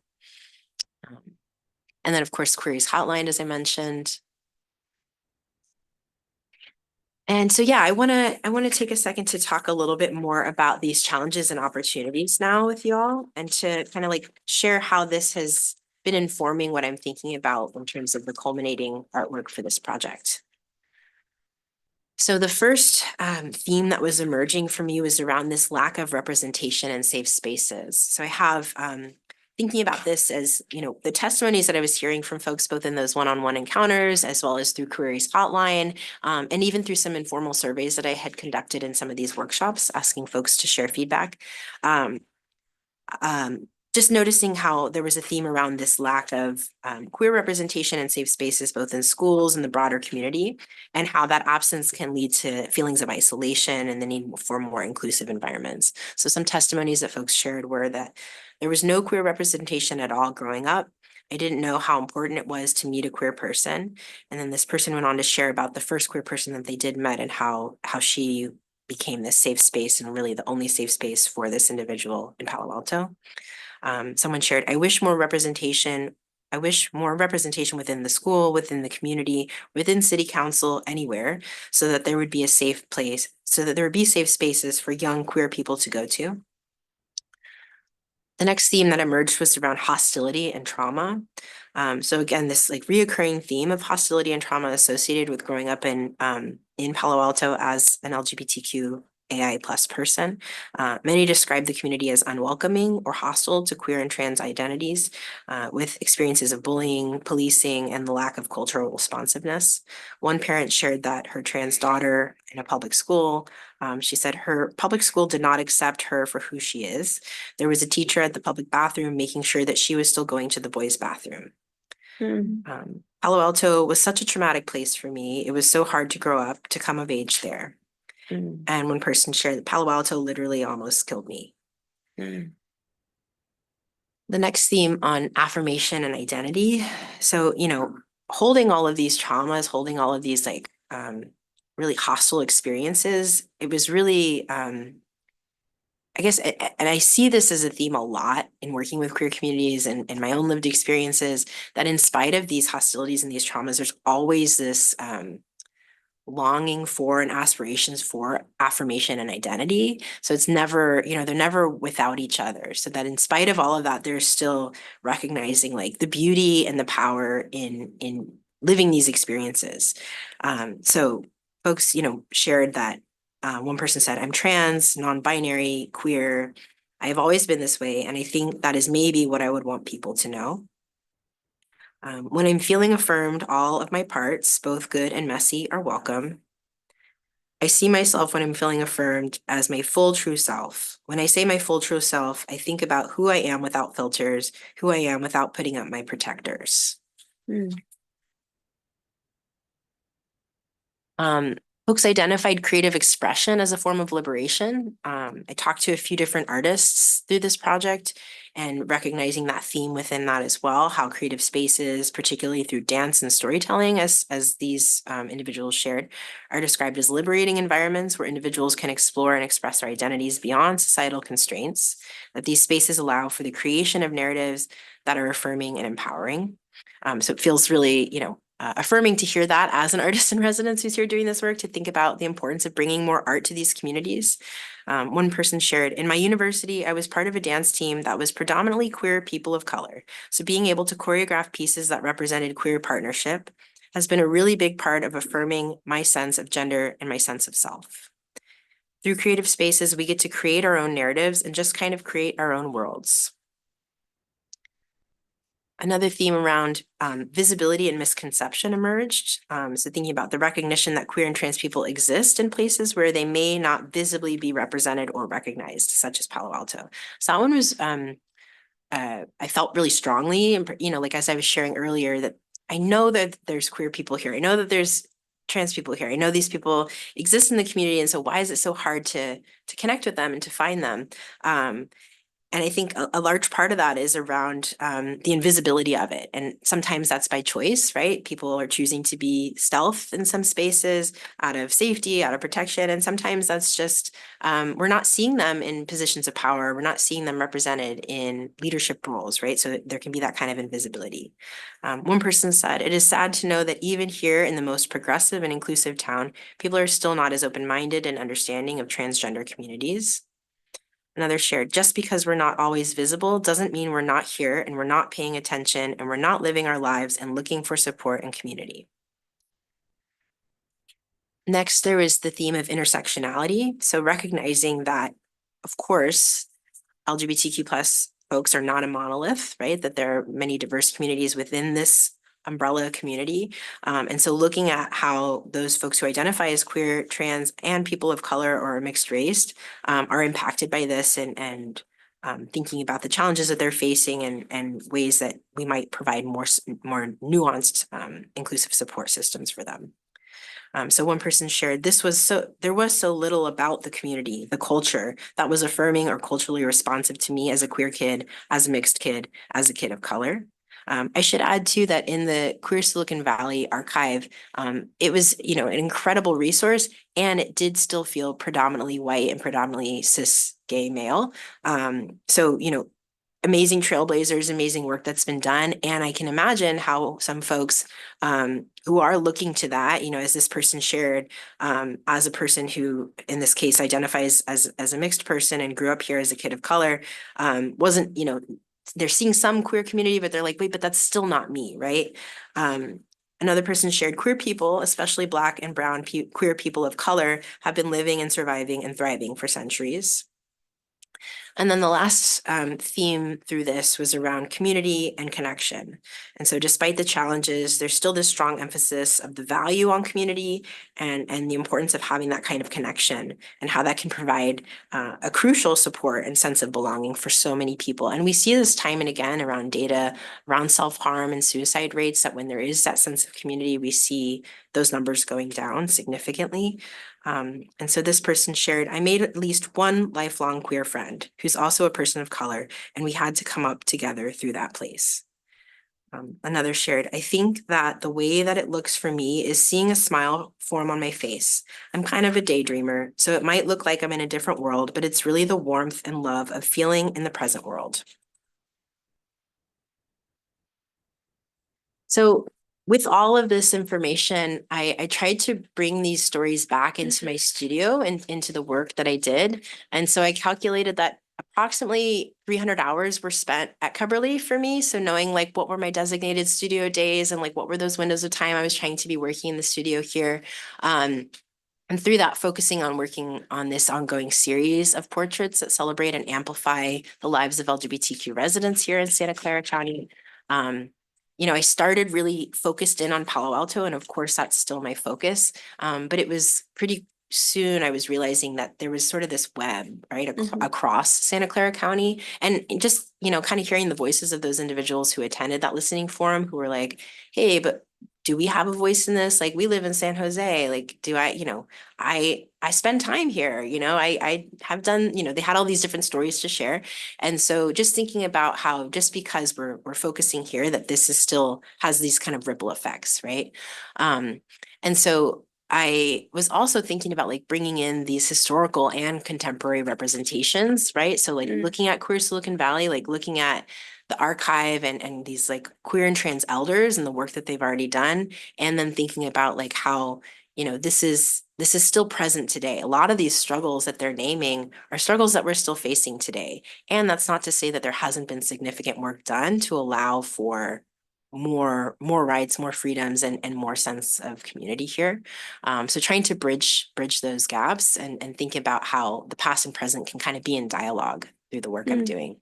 S11: And then of course, Queries Hotline, as I mentioned. And so, yeah, I want to take a second to talk a little bit more about these challenges and opportunities now with y'all, and to kind of like share how this has been informing what I'm thinking about in terms of the culminating artwork for this project. So the first theme that was emerging for me was around this lack of representation in safe spaces. So I have thinking about this as, the testimonies that I was hearing from folks, both in those one-on-one encounters, as well as through Queries Hotline, and even through some informal surveys that I had conducted in some of these workshops, asking folks to share feedback. Just noticing how there was a theme around this lack of queer representation in safe spaces, both in schools and the broader community, and how that absence can lead to feelings of isolation and the need for more inclusive environments. So some testimonies that folks shared were that there was no queer representation at all growing up. I didn't know how important it was to meet a queer person. And then this person went on to share about the first queer person that they did met and how she became this safe space, and really the only safe space for this individual in Palo Alto. Someone shared, I wish more representation within the school, within the community, within city council, anywhere, so that there would be a safe place, so that there would be safe spaces for young queer people to go to. The next theme that emerged was around hostility and trauma. So again, this like reoccurring theme of hostility and trauma associated with growing up in Palo Alto as an LGBTQ AI plus person. Many describe the community as unwelcoming or hostile to queer and trans identities, with experiences of bullying, policing, and the lack of cultural responsiveness. One parent shared that her trans daughter in a public school, she said her public school did not accept her for who she is. There was a teacher at the public bathroom making sure that she was still going to the boys' bathroom. Palo Alto was such a traumatic place for me. It was so hard to grow up, to come of age there. And one person shared that Palo Alto literally almost killed me. The next theme on affirmation and identity. So, holding all of these traumas, holding all of these like really hostile experiences, it was really I guess, and I see this as a theme a lot in working with queer communities and my own lived experiences, that in spite of these hostilities and these traumas, there's always this longing for and aspirations for affirmation and identity. So it's never, they're never without each other. So that in spite of all of that, they're still recognizing like the beauty and the power in living these experiences. So folks, shared that one person said, I'm trans, non-binary, queer. I have always been this way. And I think that is maybe what I would want people to know. When I'm feeling affirmed, all of my parts, both good and messy, are welcome. I see myself when I'm feeling affirmed as my full true self. When I say my full true self, I think about who I am without filters, who I am without putting up my protectors. Folks identified creative expression as a form of liberation. I talked to a few different artists through this project and recognizing that theme within that as well, how creative spaces, particularly through dance and storytelling, as these individuals shared, are described as liberating environments where individuals can explore and express their identities beyond societal constraints, that these spaces allow for the creation of narratives that are affirming and empowering. So it feels really, affirming to hear that as an artist in residence who's here doing this work, to think about the importance of bringing more art to these communities. One person shared, in my university, I was part of a dance team that was predominantly queer people of color. So being able to choreograph pieces that represented queer partnership has been a really big part of affirming my sense of gender and my sense of self. Through creative spaces, we get to create our own narratives and just kind of create our own worlds. Another theme around visibility and misconception emerged. So thinking about the recognition that queer and trans people exist in places where they may not visibly be represented or recognized, such as Palo Alto. So that one was, I felt really strongly, and like as I was sharing earlier, that I know that there's queer people here. I know that there's trans people here. I know these people exist in the community. And so why is it so hard to connect with them and to find them? And I think a large part of that is around the invisibility of it. And sometimes that's by choice, right? People are choosing to be stealth in some spaces out of safety, out of protection. And sometimes that's just, we're not seeing them in positions of power. We're not seeing them represented in leadership roles, right? So there can be that kind of invisibility. One person said, it is sad to know that even here in the most progressive and inclusive town, people are still not as open-minded and understanding of transgender communities. Another shared, just because we're not always visible doesn't mean we're not here and we're not paying attention and we're not living our lives and looking for support and community. Next, there is the theme of intersectionality. So recognizing that, of course, LGBTQ plus folks are not a monolith, right? That there are many diverse communities within this umbrella community. And so looking at how those folks who identify as queer, trans, and people of color or mixed race are impacted by this, and thinking about the challenges that they're facing and ways that we might provide more nuanced inclusive support systems for them. So one person shared, there was so little about the community, the culture that was affirming or culturally responsive to me as a queer kid, as a mixed kid, as a kid of color. I should add too that in the Queer Silicon Valley archive, it was, an incredible resource, and it did still feel predominantly white and predominantly cis gay male. So, amazing trailblazers, amazing work that's been done. And I can imagine how some folks who are looking to that, as this person shared, as a person who, in this case, identifies as a mixed person and grew up here as a kid of color, wasn't, they're seeing some queer community, but they're like, wait, but that's still not me, right? Another person shared, queer people, especially Black and brown queer people of color, have been living and surviving and thriving for centuries. And then the last theme through this was around community and connection. And so despite the challenges, there's still this strong emphasis of the value on community and the importance of having that kind of connection and how that can provide a crucial support and sense of belonging for so many people. And we see this time and again around data, around self-harm and suicide rates, that when there is that sense of community, we see those numbers going down significantly. And so this person shared, I made at least one lifelong queer friend who's also a person of color, and we had to come up together through that place. another shared, I think that the way that it looks for me is seeing a smile form on my face. I'm kind of a daydreamer, so it might look like I'm in a different world, but it's really the warmth and love of feeling in the present world. So with all of this information, I tried to bring these stories back into my studio and into the work that I did. And so I calculated that approximately 300 hours were spent at Cubberley for me. So knowing like what were my designated studio days and like what were those windows of time I was trying to be working in the studio here. And through that, focusing on working on this ongoing series of portraits that celebrate and amplify the lives of LGBTQ residents here in Santa Clara County. I started really focused in on Palo Alto, and of course, that's still my focus. But it was pretty soon I was realizing that there was sort of this web, right, across Santa Clara County. And just, kind of hearing the voices of those individuals who attended that listening forum who were like, hey, but do we have a voice in this? Like, we live in San Jose. Like, do I spend time here, I have done, they had all these different stories to share. And so just thinking about how just because we're focusing here, that this is still has these kind of ripple effects, right? And so I was also thinking about like bringing in these historical and contemporary representations, right? So like looking at Queer Silicon Valley, like looking at the archive and these like queer and trans elders and the work that they've already done. And then thinking about like how, this is still present today. A lot of these struggles that they're naming are struggles that we're still facing today. And that's not to say that there hasn't been significant work done to allow for more rights, more freedoms, and more sense of community here. So trying to bridge those gaps and think about how the past and present can kind of be in dialogue through the work I'm doing.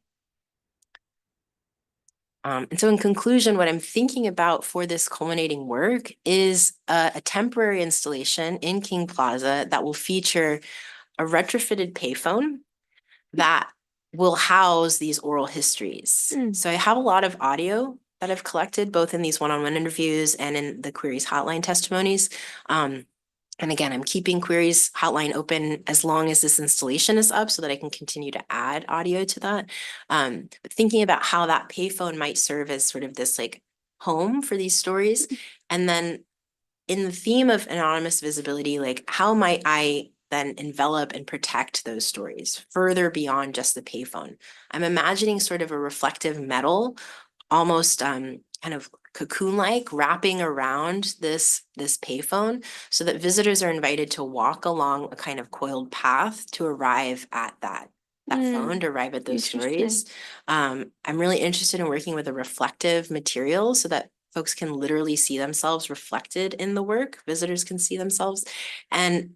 S11: And so in conclusion, what I'm thinking about for this culminating work is a temporary installation in King Plaza that will feature a retrofitted payphone that will house these oral histories. So I have a lot of audio that I've collected both in these one-on-one interviews and in the Queries Hotline testimonies. And again, I'm keeping Queries Hotline open as long as this installation is up so that I can continue to add audio to that. But thinking about how that payphone might serve as sort of this like home for these stories. And then in the theme of anonymous visibility, like how might I then envelop and protect those stories further beyond just the payphone? I'm imagining sort of a reflective metal, almost kind of cocoon-like wrapping around this payphone so that visitors are invited to walk along a kind of coiled path to arrive at that phone, to arrive at those stories. I'm really interested in working with a reflective material so that folks can literally see themselves reflected in the work, visitors can see themselves, and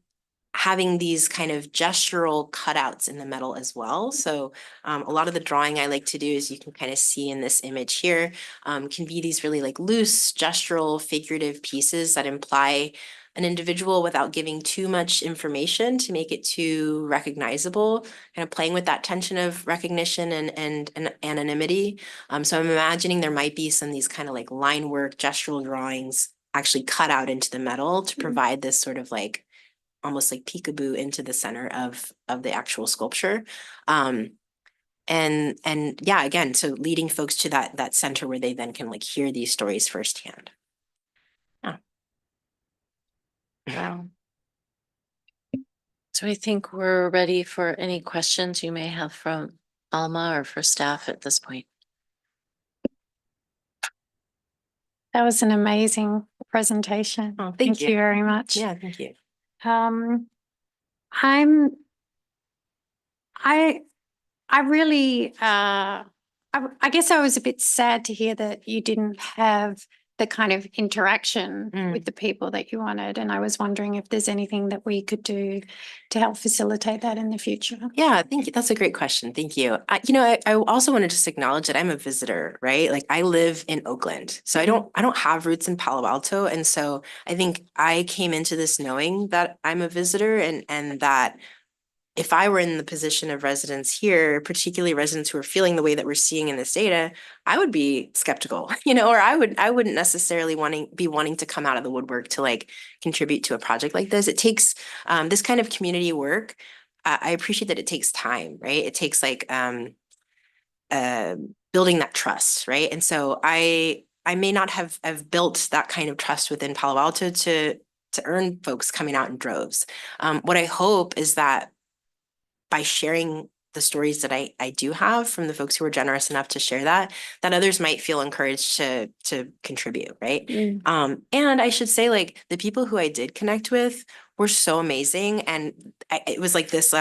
S11: having these kind of gestural cutouts in the metal as well. So a lot of the drawing I like to do, as you can kind of see in this image here, can be these really like loose, gestural, figurative pieces that imply an individual without giving too much information to make it too recognizable, kind of playing with that tension of recognition and anonymity. So I'm imagining there might be some of these kind of like line work, gestural drawings actually cut out into the metal to provide this sort of like almost like peekaboo into the center of the actual sculpture. And yeah, again, so leading folks to that center where they then can like hear these stories firsthand. Yeah.
S3: Wow. So I think we're ready for any questions you may have from Alma or for staff at this point.
S6: That was an amazing presentation.
S11: Oh,
S6: Thank you very much.
S11: Yeah, thank you.
S6: I really, I guess I was a bit sad to hear that you didn't have the kind of interaction with the people that you wanted. And I was wondering if there's anything that we could do to help facilitate that in the future.
S11: Yeah, thank you. That's a great question. Thank you. I also want to just acknowledge that I'm a visitor, right? Like I live in Oakland, so I don't have roots in Palo Alto. And so I think I came into this knowing that I'm a visitor and that if I were in the position of residents here, particularly residents who are feeling the way that we're seeing in this data, I would be skeptical, or I wouldn't necessarily be wanting to come out of the woodwork to like contribute to a project like this. It takes this kind of community work. I appreciate that it takes time, right? It takes like building that trust, right? And so I I may not have built that kind of trust within Palo Alto to earn folks coming out in droves. What I hope is that by sharing the stories that I do have from the folks who are generous enough to share that others might feel encouraged to contribute, right? And I should say, like, the people who I did connect with were so amazing, and it was like this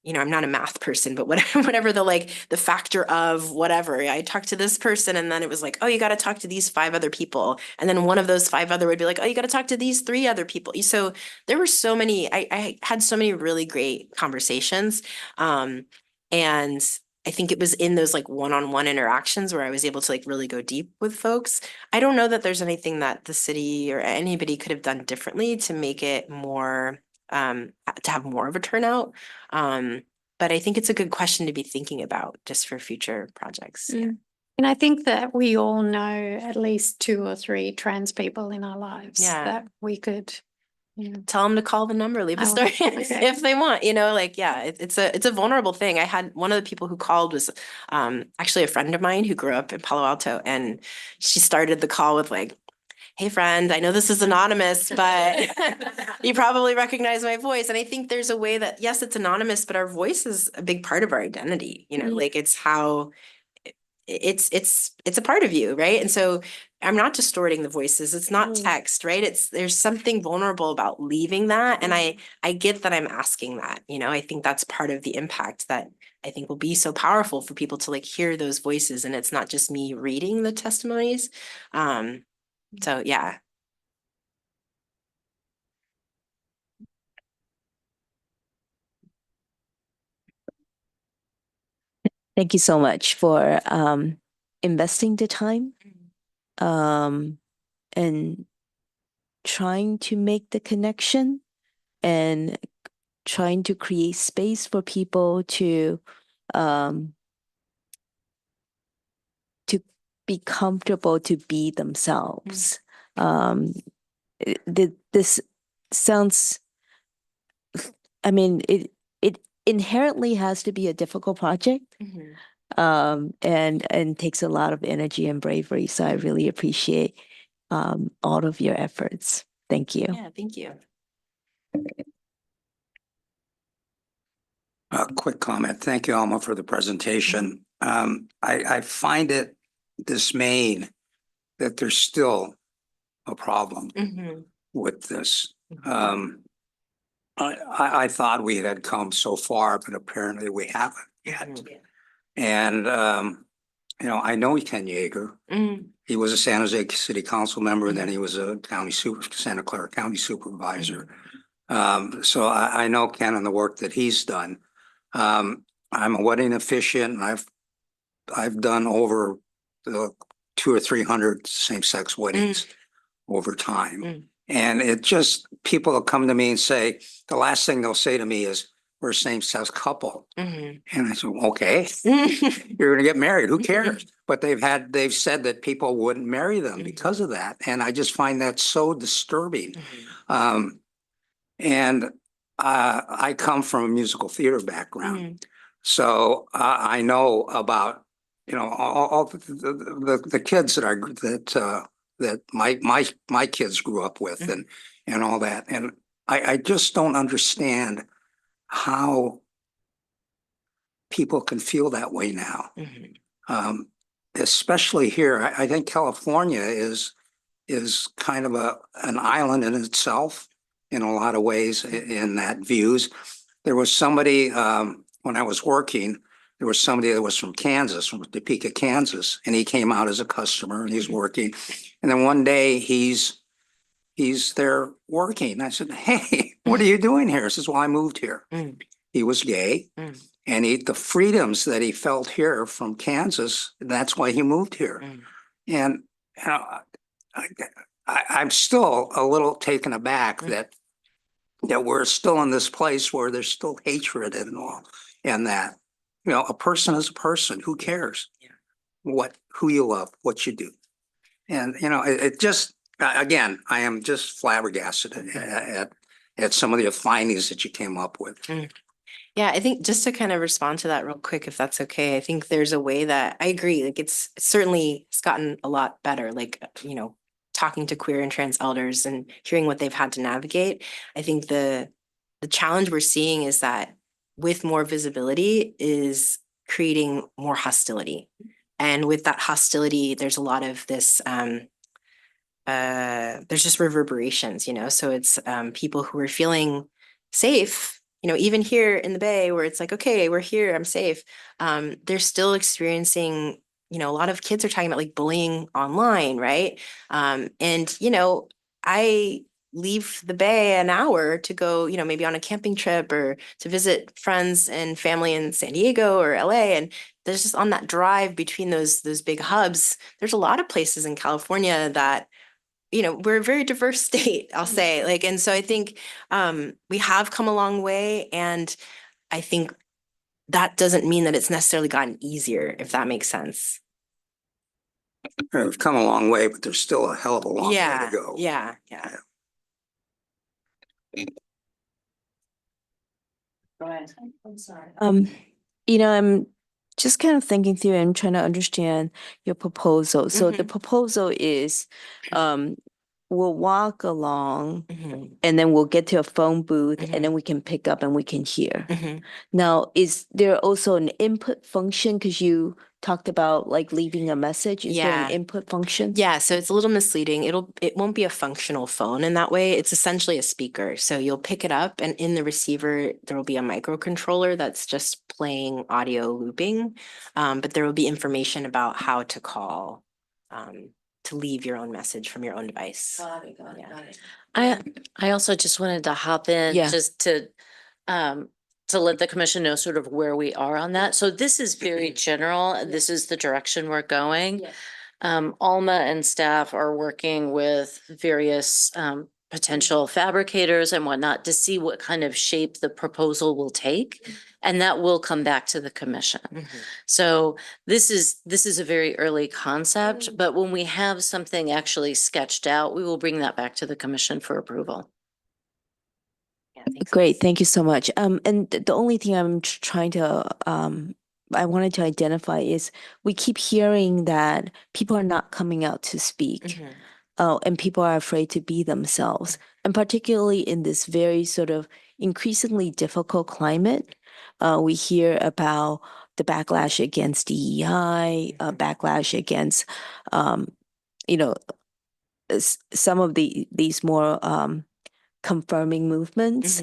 S11: you know, I'm not a math person, but whatever the factor of whatever, I talked to this person and then it was like, oh, you got to talk to these 5 other people. And then one of those 5 other would be like, oh, you got to talk to these 3 other people. So there were so many, I had so many really great conversations. And I think it was in those like one-on-one interactions where I was able to like really go deep with folks. I don't know that there's anything that the city or anybody could have done differently to make it more to have more of a turnout. But I think it's a good question to be thinking about just for future projects. Yeah.
S6: And I think that we all know at least 2 or 3 trans people in our lives that we could, you know,
S11: tell them to call the number, leave a story if they want, you know, like, yeah, it's a vulnerable thing. I had one of the people who called was actually a friend of mine who grew up in Palo Alto, and she started the call with like, hey friend, I know this is anonymous, but you probably recognize my voice. And I think there's a way that, yes, it's anonymous, but our voice is a big part of our identity, you know, like it's how it's a part of you, right? And so I'm not distorting the voices. It's not text, right? There's something vulnerable about leaving that. And I get that I'm asking that, you know, I think that's part of the impact that I think will be so powerful for people to like hear those voices. And it's not just me reading the testimonies. So yeah.
S1: Thank you so much for investing the time and trying to make the connection and trying to create space for people to be comfortable to be themselves. This sounds, I mean, it inherently has to be a difficult project. And takes a lot of energy and bravery. So I really appreciate all of your efforts. Thank you.
S11: Yeah, thank you.
S10: A quick comment. Thank you, Alma, for the presentation. I find it dismaying that there's still a problem with this. I thought we had come so far, but apparently we haven't yet. And you know, I know Ken Yeager. He was a San Jose City Council member, and then he was a Santa Clara County supervisor. So I know Ken and the work that he's done. I'm a wedding officiant, and I've done over 200 or 300 same-sex weddings over time. And it just, people will come to me and say, the last thing they'll say to me is, we're a same-sex couple. And I said, okay, you're gonna get married, who cares? But they've said that people wouldn't marry them because of that. And I just find that so disturbing. And I come from a musical theater background. So I know about, you know, all the kids that my kids grew up with and all that. And I just don't understand how people can feel that way now. Especially here. I think California is kind of an island in itself in a lot of ways in that views. There was somebody, when I was working, there was somebody that was from Kansas, from Topeka, Kansas, and he came out as a customer and he's working. And then one day he's there working. I said, hey, what are you doing here? He says, well, I moved here. He was gay, and the freedoms that he felt here from Kansas, that's why he moved here. And you know, I'm still a little taken aback that we're still in this place where there's still hatred and all, and that, you know, a person is a person. Who cares who you love, what you do? And you know, it just, again, I am just flabbergasted at some of the findings that you came up with.
S11: Yeah, I think just to kind of respond to that real quick, if that's okay, I think there's a way that I agree, like it's gotten a lot better, like, talking to queer and trans elders and hearing what they've had to navigate. I think the challenge we're seeing is that with more visibility is creating more hostility. And with that hostility, there's a lot of this there's just reverberations, so it's people who are feeling safe, even here in the Bay where it's like, okay, we're here, I'm safe. They're still experiencing, a lot of kids are talking about like bullying online, right? And I leave the Bay an hour to go, maybe on a camping trip or to visit friends and family in San Diego or LA. And there's just on that drive between those big hubs, there's a lot of places in California that we're a very diverse state, I'll say. Like, and so I think we have come a long way. And I think that doesn't mean that it's necessarily gotten easier, if that makes sense.
S10: We've come a long way, but there's still a hell of a long way to go.
S11: Yeah. Go ahead. I'm sorry.
S1: I'm just kind of thinking through and trying to understand your proposal. So the proposal is, we'll walk along and then we'll get to a phone booth and then we can pick up and we can hear. Now, is there also an input function? Because you talked about like leaving a message. Is there an input function?
S11: Yeah, so it's a little misleading. It won't be a functional phone in that way. It's essentially a speaker. So you'll pick it up and in the receiver, there will be a microcontroller that's just playing audio looping. But there will be information about how to call, to leave your own message from your own device.
S3: Got it. I also just wanted to hop in just to let the commission know sort of where we are on that. So this is very general. This is the direction we're going. Alma and staff are working with various potential fabricators and whatnot to see what kind of shape the proposal will take. And that will come back to the commission. So this is a very early concept, but when we have something actually sketched out, we will bring that back to the commission for approval.
S1: Great, thank you so much. And the only thing I'm trying to I wanted to identify is we keep hearing that people are not coming out to speak. And people are afraid to be themselves. And particularly in this very sort of increasingly difficult climate, we hear about the backlash against DEI, backlash against, some of these more confirming movements.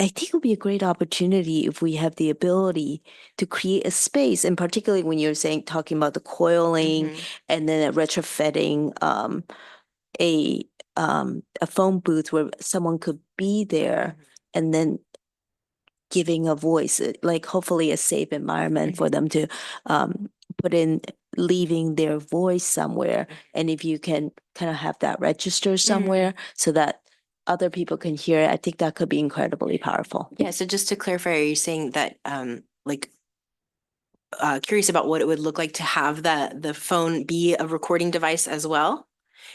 S1: I think it would be a great opportunity if we have the ability to create a space, and particularly when you're talking about the coiling and then retrofitting a phone booth where someone could be there and then giving a voice, like hopefully a safe environment for them to put in, leaving their voice somewhere. And if you can kind of have that register somewhere so that other people can hear it, I think that could be incredibly powerful.
S11: Yeah, so just to clarify, are you saying that curious about what it would look like to have the phone be a recording device as well?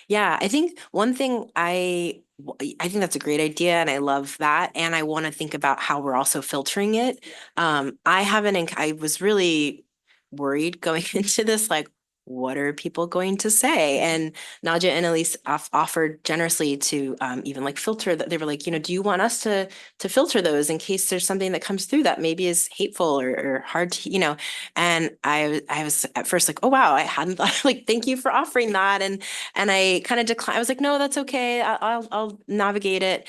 S11: Yeah, I think one thing I think that's a great idea and I love that. And I want to think about how we're also filtering it. I was really worried going into this, like, what are people going to say? And Nadia and Elise offered generously to even like filter that. They were like, do you want us to filter those in case there's something that comes through that maybe is hateful or hard to, and I was at first like, oh wow, I hadn't thought, like, thank you for offering that. And I kind of declined. I was like, no, that's okay. I'll navigate it.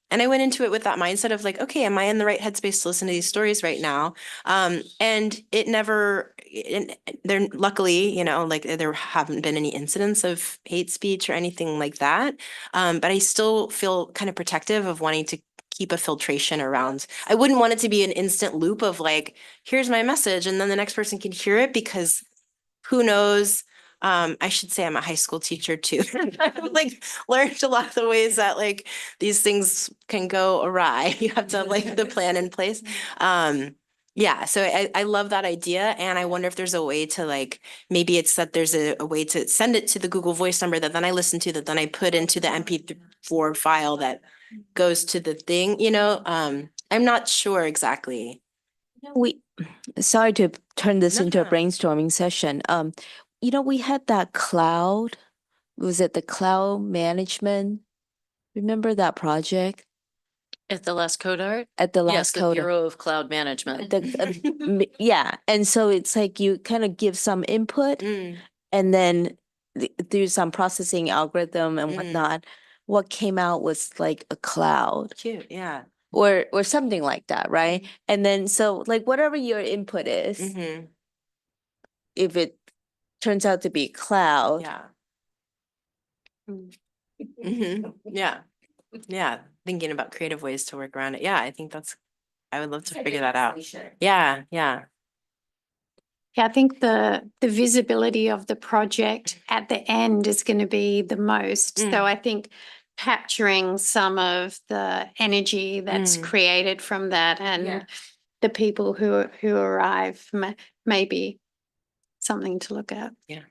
S11: And I went into it with that mindset of like, okay, am I in the right headspace to listen to these stories right now? And it never, there luckily, like there haven't been any incidents of hate speech or anything like that. But I still feel kind of protective of wanting to keep a filtration around. I wouldn't want it to be an instant loop of like, here's my message, and then the next person can hear it, because who knows? I should say I'm a high school teacher too. I've like learned a lot of the ways that like these things can go awry. You have to have like the plan in place. Yeah, so I love that idea, and I wonder if there's a way to like, maybe it's that there's a way to send it to the Google Voice number that then I listen to, that then I put into the MP4 file that goes to the thing, you know? I'm not sure exactly.
S1: We, sorry to turn this
S11: No,
S1: into a
S11: no.
S1: brainstorming session. We had that cloud, was it the cloud management? Remember that project
S3: At the last code art?
S1: at the
S3: Yes,
S1: last
S3: the
S1: code?
S3: Bureau of Cloud Management.
S1: Yeah, and so it's like you kind of give some input
S11: Mm,
S1: and then through some processing algorithm and
S11: Mm.
S1: whatnot, what came out was like a cloud
S11: cute, yeah.
S1: or something like that, right? And then so like whatever your input is,
S11: Mm-hmm.
S1: if it turns out to be cloud,
S11: Yeah. Mm-hmm. Yeah. Yeah. Thinking about creative ways to work around it. Yeah, I would love to figure that out. Yeah, yeah.
S6: Yeah, I think the visibility of the project at the end is going to be the most.
S11: Mm.
S6: So I think capturing some of the energy that's
S11: Mm.
S6: created from that and
S11: Yeah.
S6: the people who arrive may be something to look at.
S11: Yeah.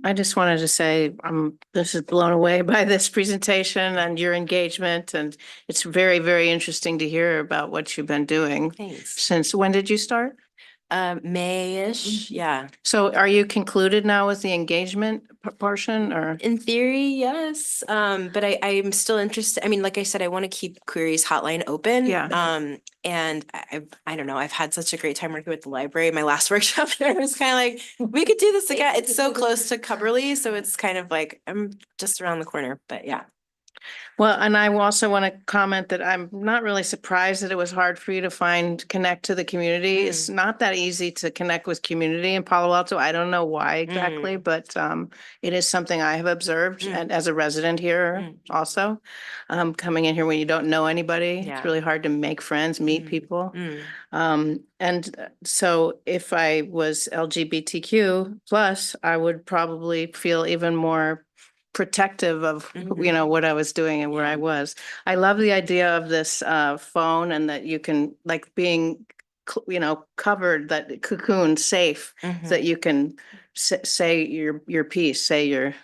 S8: I just wanted to say, I'm this is blown away by this presentation and your engagement, and it's very, very interesting to hear about what you've been doing.
S11: Thanks.
S8: Since when did you start?
S11: May-ish, yeah.
S8: So are you concluded now with the engagement portion, or?
S11: In theory, yes. But I'm still interested. I mean, like I said, I want to keep queries hotline open.
S8: Yeah.
S11: And I don't know, I've had such a great time working with the library. My last workshop there was kind of like, we could do this again. It's so close to Cubberley, so it's kind of like, I'm just around the corner, but yeah.
S8: Well, and I also want to comment that I'm not really surprised that it was hard for you to connect to the community. It's not that easy to connect with community in Palo Alto. I don't know why exactly, but it is something I have observed and as a resident here also. Coming in here when you don't know anybody,
S11: Yeah.
S8: it's really hard to make friends, meet people.
S11: Mm.
S8: So if I was LGBTQ plus, I would probably feel even more protective of, what I was doing and where I was. I love the idea of this phone and that you can like being, covered, that cocoon safe, so that you can say your piece, say your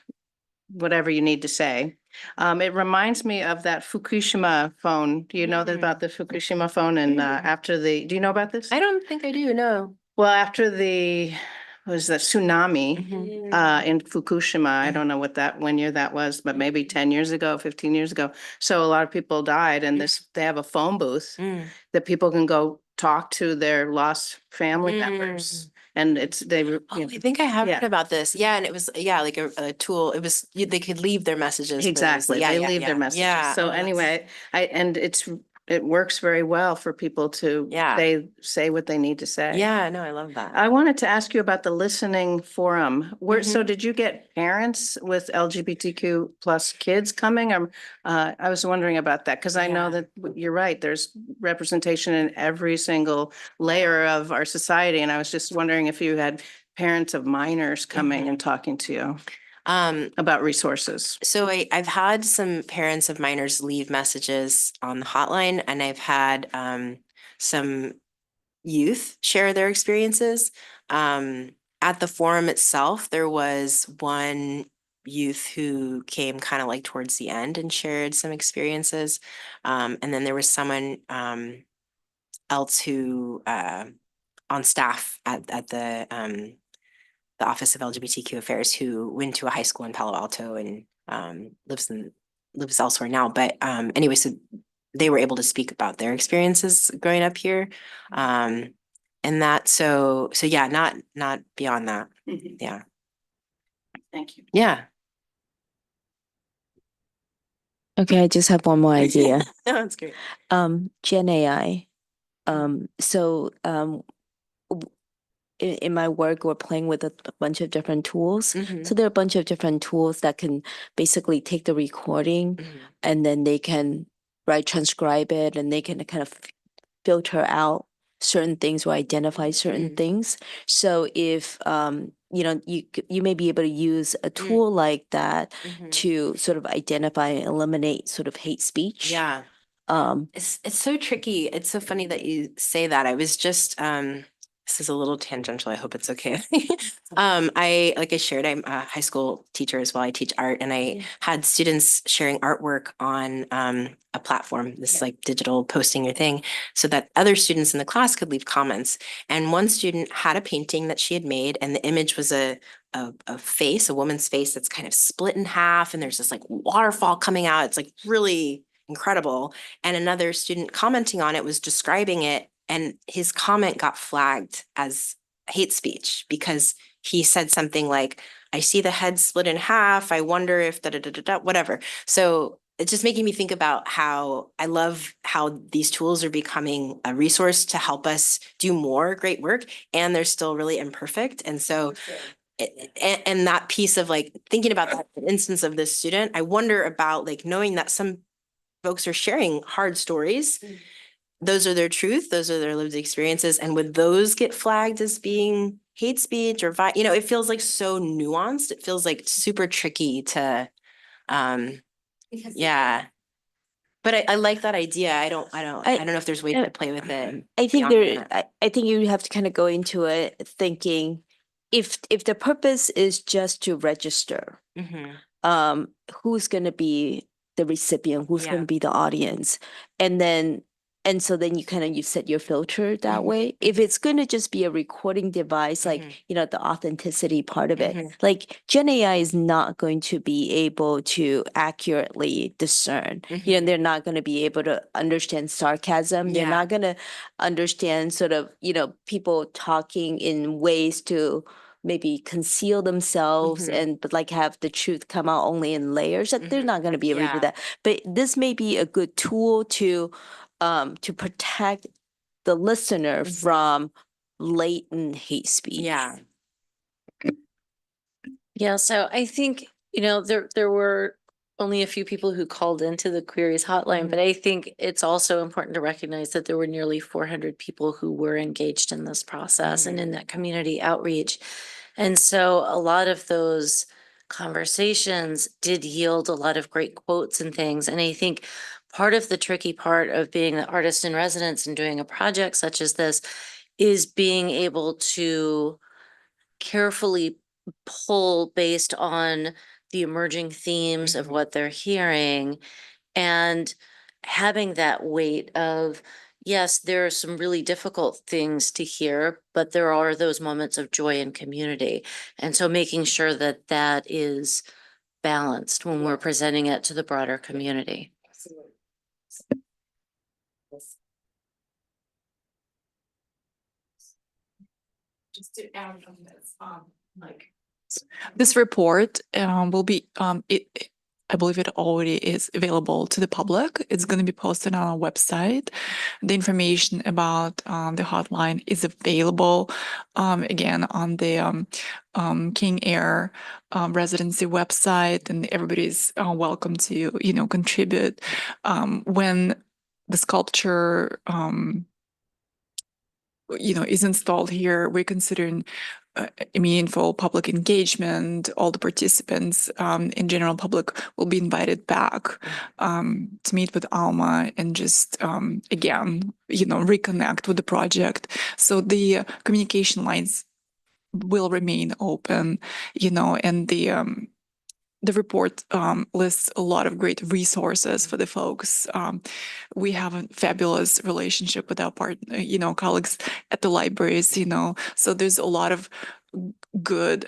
S8: whatever you need to say. It reminds me of that Fukushima phone. Do you know about the Fukushima phone? And do you know about this?
S11: I don't think I do, no.
S8: Well, after the tsunami in Fukushima, I don't know when year that was, but maybe 10 years ago, 15 years ago. So a lot of people died, and they have a phone booth that people can go talk to their lost family members. And
S11: Oh, I think I have heard about this. Yeah, and it was, like a tool. It was, they could leave their messages. but it was-
S8: Exactly.
S11: Yeah,
S8: They
S11: yeah,
S8: leave their
S11: yeah.
S8: messages.
S11: Yeah.
S8: So
S11: Oh, that's-
S8: anyway, it works very well for people to
S11: Yeah.
S8: say what they need to say.
S11: Yeah, no, I love that.
S8: I wanted to ask you about the listening forum. So did you get parents with LGBTQ plus kids coming? I was wondering about that because I know
S11: Yeah.
S8: that you're right. There's representation in every single layer of our society. And I was just wondering if you had parents of minors coming and talking to you about resources.
S11: So I've had some parents of minors leave messages on the hotline, and I've had some youth share their experiences. At the forum itself, there was one youth who came kind of like towards the end and shared some experiences. And then there was someone else who on staff at the Office of LGBTQ Affairs who went to a high school in Palo Alto and lives elsewhere now. But anyway, so they were able to speak about their experiences growing up here. And that so yeah, not beyond that. Yeah.
S8: Thank you.
S11: Yeah.
S1: Okay, I just have one more idea.
S11: No, that's great.
S1: Gen AI. So in my work, we're playing with a bunch of different tools. So there are a bunch of different tools that can basically take the recording and then they can transcribe it, and they can kind of filter out certain things or identify certain things. So if you may be able to use a tool like that to sort of identify and eliminate sort of hate speech.
S11: Yeah. It's so tricky. It's so funny that you say that. I was just this is a little tangential. I hope it's okay. Like I shared, I'm a high school teacher as well. I teach art, and I had students sharing artwork on a platform, this like digital posting your thing, so that other students in the class could leave comments. And one student had a painting that she had made, and the image was a face, a woman's face that's kind of split in half, and there's this like waterfall coming out. It's like really incredible. And another student commenting on it was describing it, and his comment got flagged as hate speech because he said something like, I see the head split in half. I wonder if da da da da da, whatever. So it's just making me think about how I love how these tools are becoming a resource to help us do more great work, and they're still really imperfect. And so and that piece of like thinking about that instance of this student, I wonder about like knowing that some folks are sharing hard stories. Those are their truth. Those are their lived experiences. And would those get flagged as being hate speech or, it feels like so nuanced. It feels like super tricky to, yeah. But I like that idea. I don't know if there's ways to play with it.
S1: I think
S11: beyond that.
S1: I think you have to kind of go into it thinking if the purpose is just to register, who's going to be the recipient, who's going to be the audience, and so then you set your filter that way. If it's going to just be a recording device, like the authenticity part of it, like Gen AI is not going to be able to accurately discern. They're not going to be able to understand sarcasm. They're not going to understand sort of people talking in ways to maybe conceal themselves but like have the truth come out only in layers. That they're not going to be able to do that. But this may be a good tool to protect the listener from latent hate speech.
S3: Yeah, so I think, there were only a few people who called into the queries hotline, but I think it's also important to recognize that there were nearly 400 people who were engaged in this process and in that community outreach. And so a lot of those conversations did yield a lot of great quotes and things. And I think part of the tricky part of being the artist in residence and doing a project such as this is being able to carefully pull based on the emerging themes of what they're hearing and having that weight of, yes, there are some really difficult things to hear, but there are those moments of joy and community. And so making sure that that is balanced when we're presenting it to the broader community.
S4: Just to add on this, this report will be I believe it already is available to the public. It's going to be posted on our website. The information about the hotline is available again on the King Air residency website, and everybody's welcome to contribute. When the sculpture is installed here, we're considering a meaningful public engagement. All the participants in general public will be invited back to meet with Alma and just again reconnect with the project. So the communication lines will remain open, and the report lists a lot of great resources for the folks. We have a fabulous relationship with our colleagues at the libraries, so there's a lot of good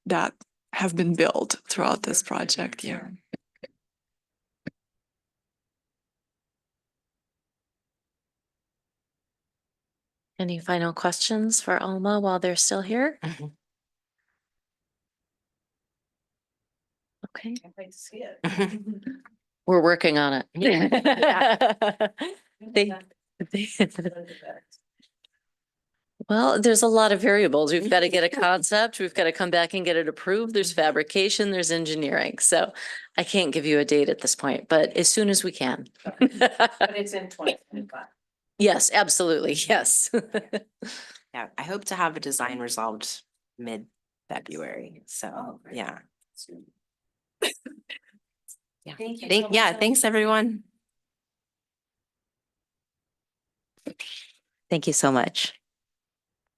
S4: that have been built throughout this project. Yeah.
S3: Any final questions for Alma while they're still here? Okay.
S8: I'd like to see it.
S3: We're working on it. Well, there's a lot of variables. We've got to get a concept. We've got to come back and get it approved. There's fabrication, there's engineering. So I can't give you a date at this point, but as soon as we can.
S8: But it's in 2025.
S3: Yes, absolutely. Yes.
S11: Yeah, I hope to have a design resolved mid-February. So, yeah. Yeah. Thanks, everyone.
S1: Thank you so much.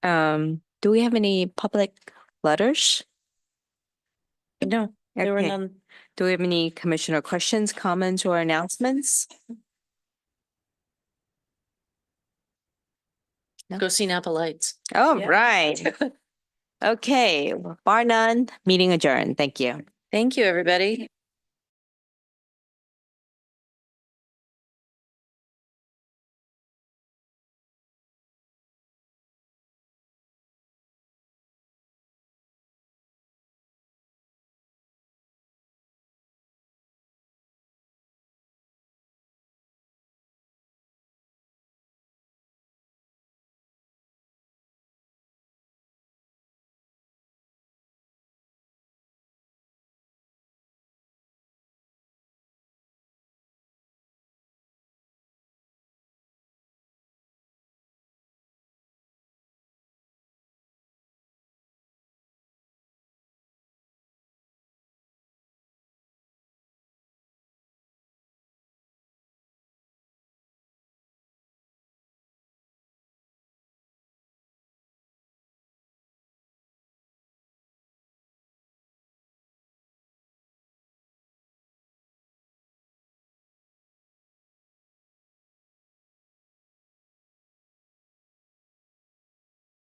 S1: Do we have any public letters?
S3: No, there were
S1: Okay.
S3: none.
S1: Do we have any commissioner questions, comments, or announcements?
S3: Go see Napa Lights.
S1: Oh,
S3: Yeah.
S1: right. Okay, bar none, meeting adjourned. Thank you.
S3: Thank you, everybody.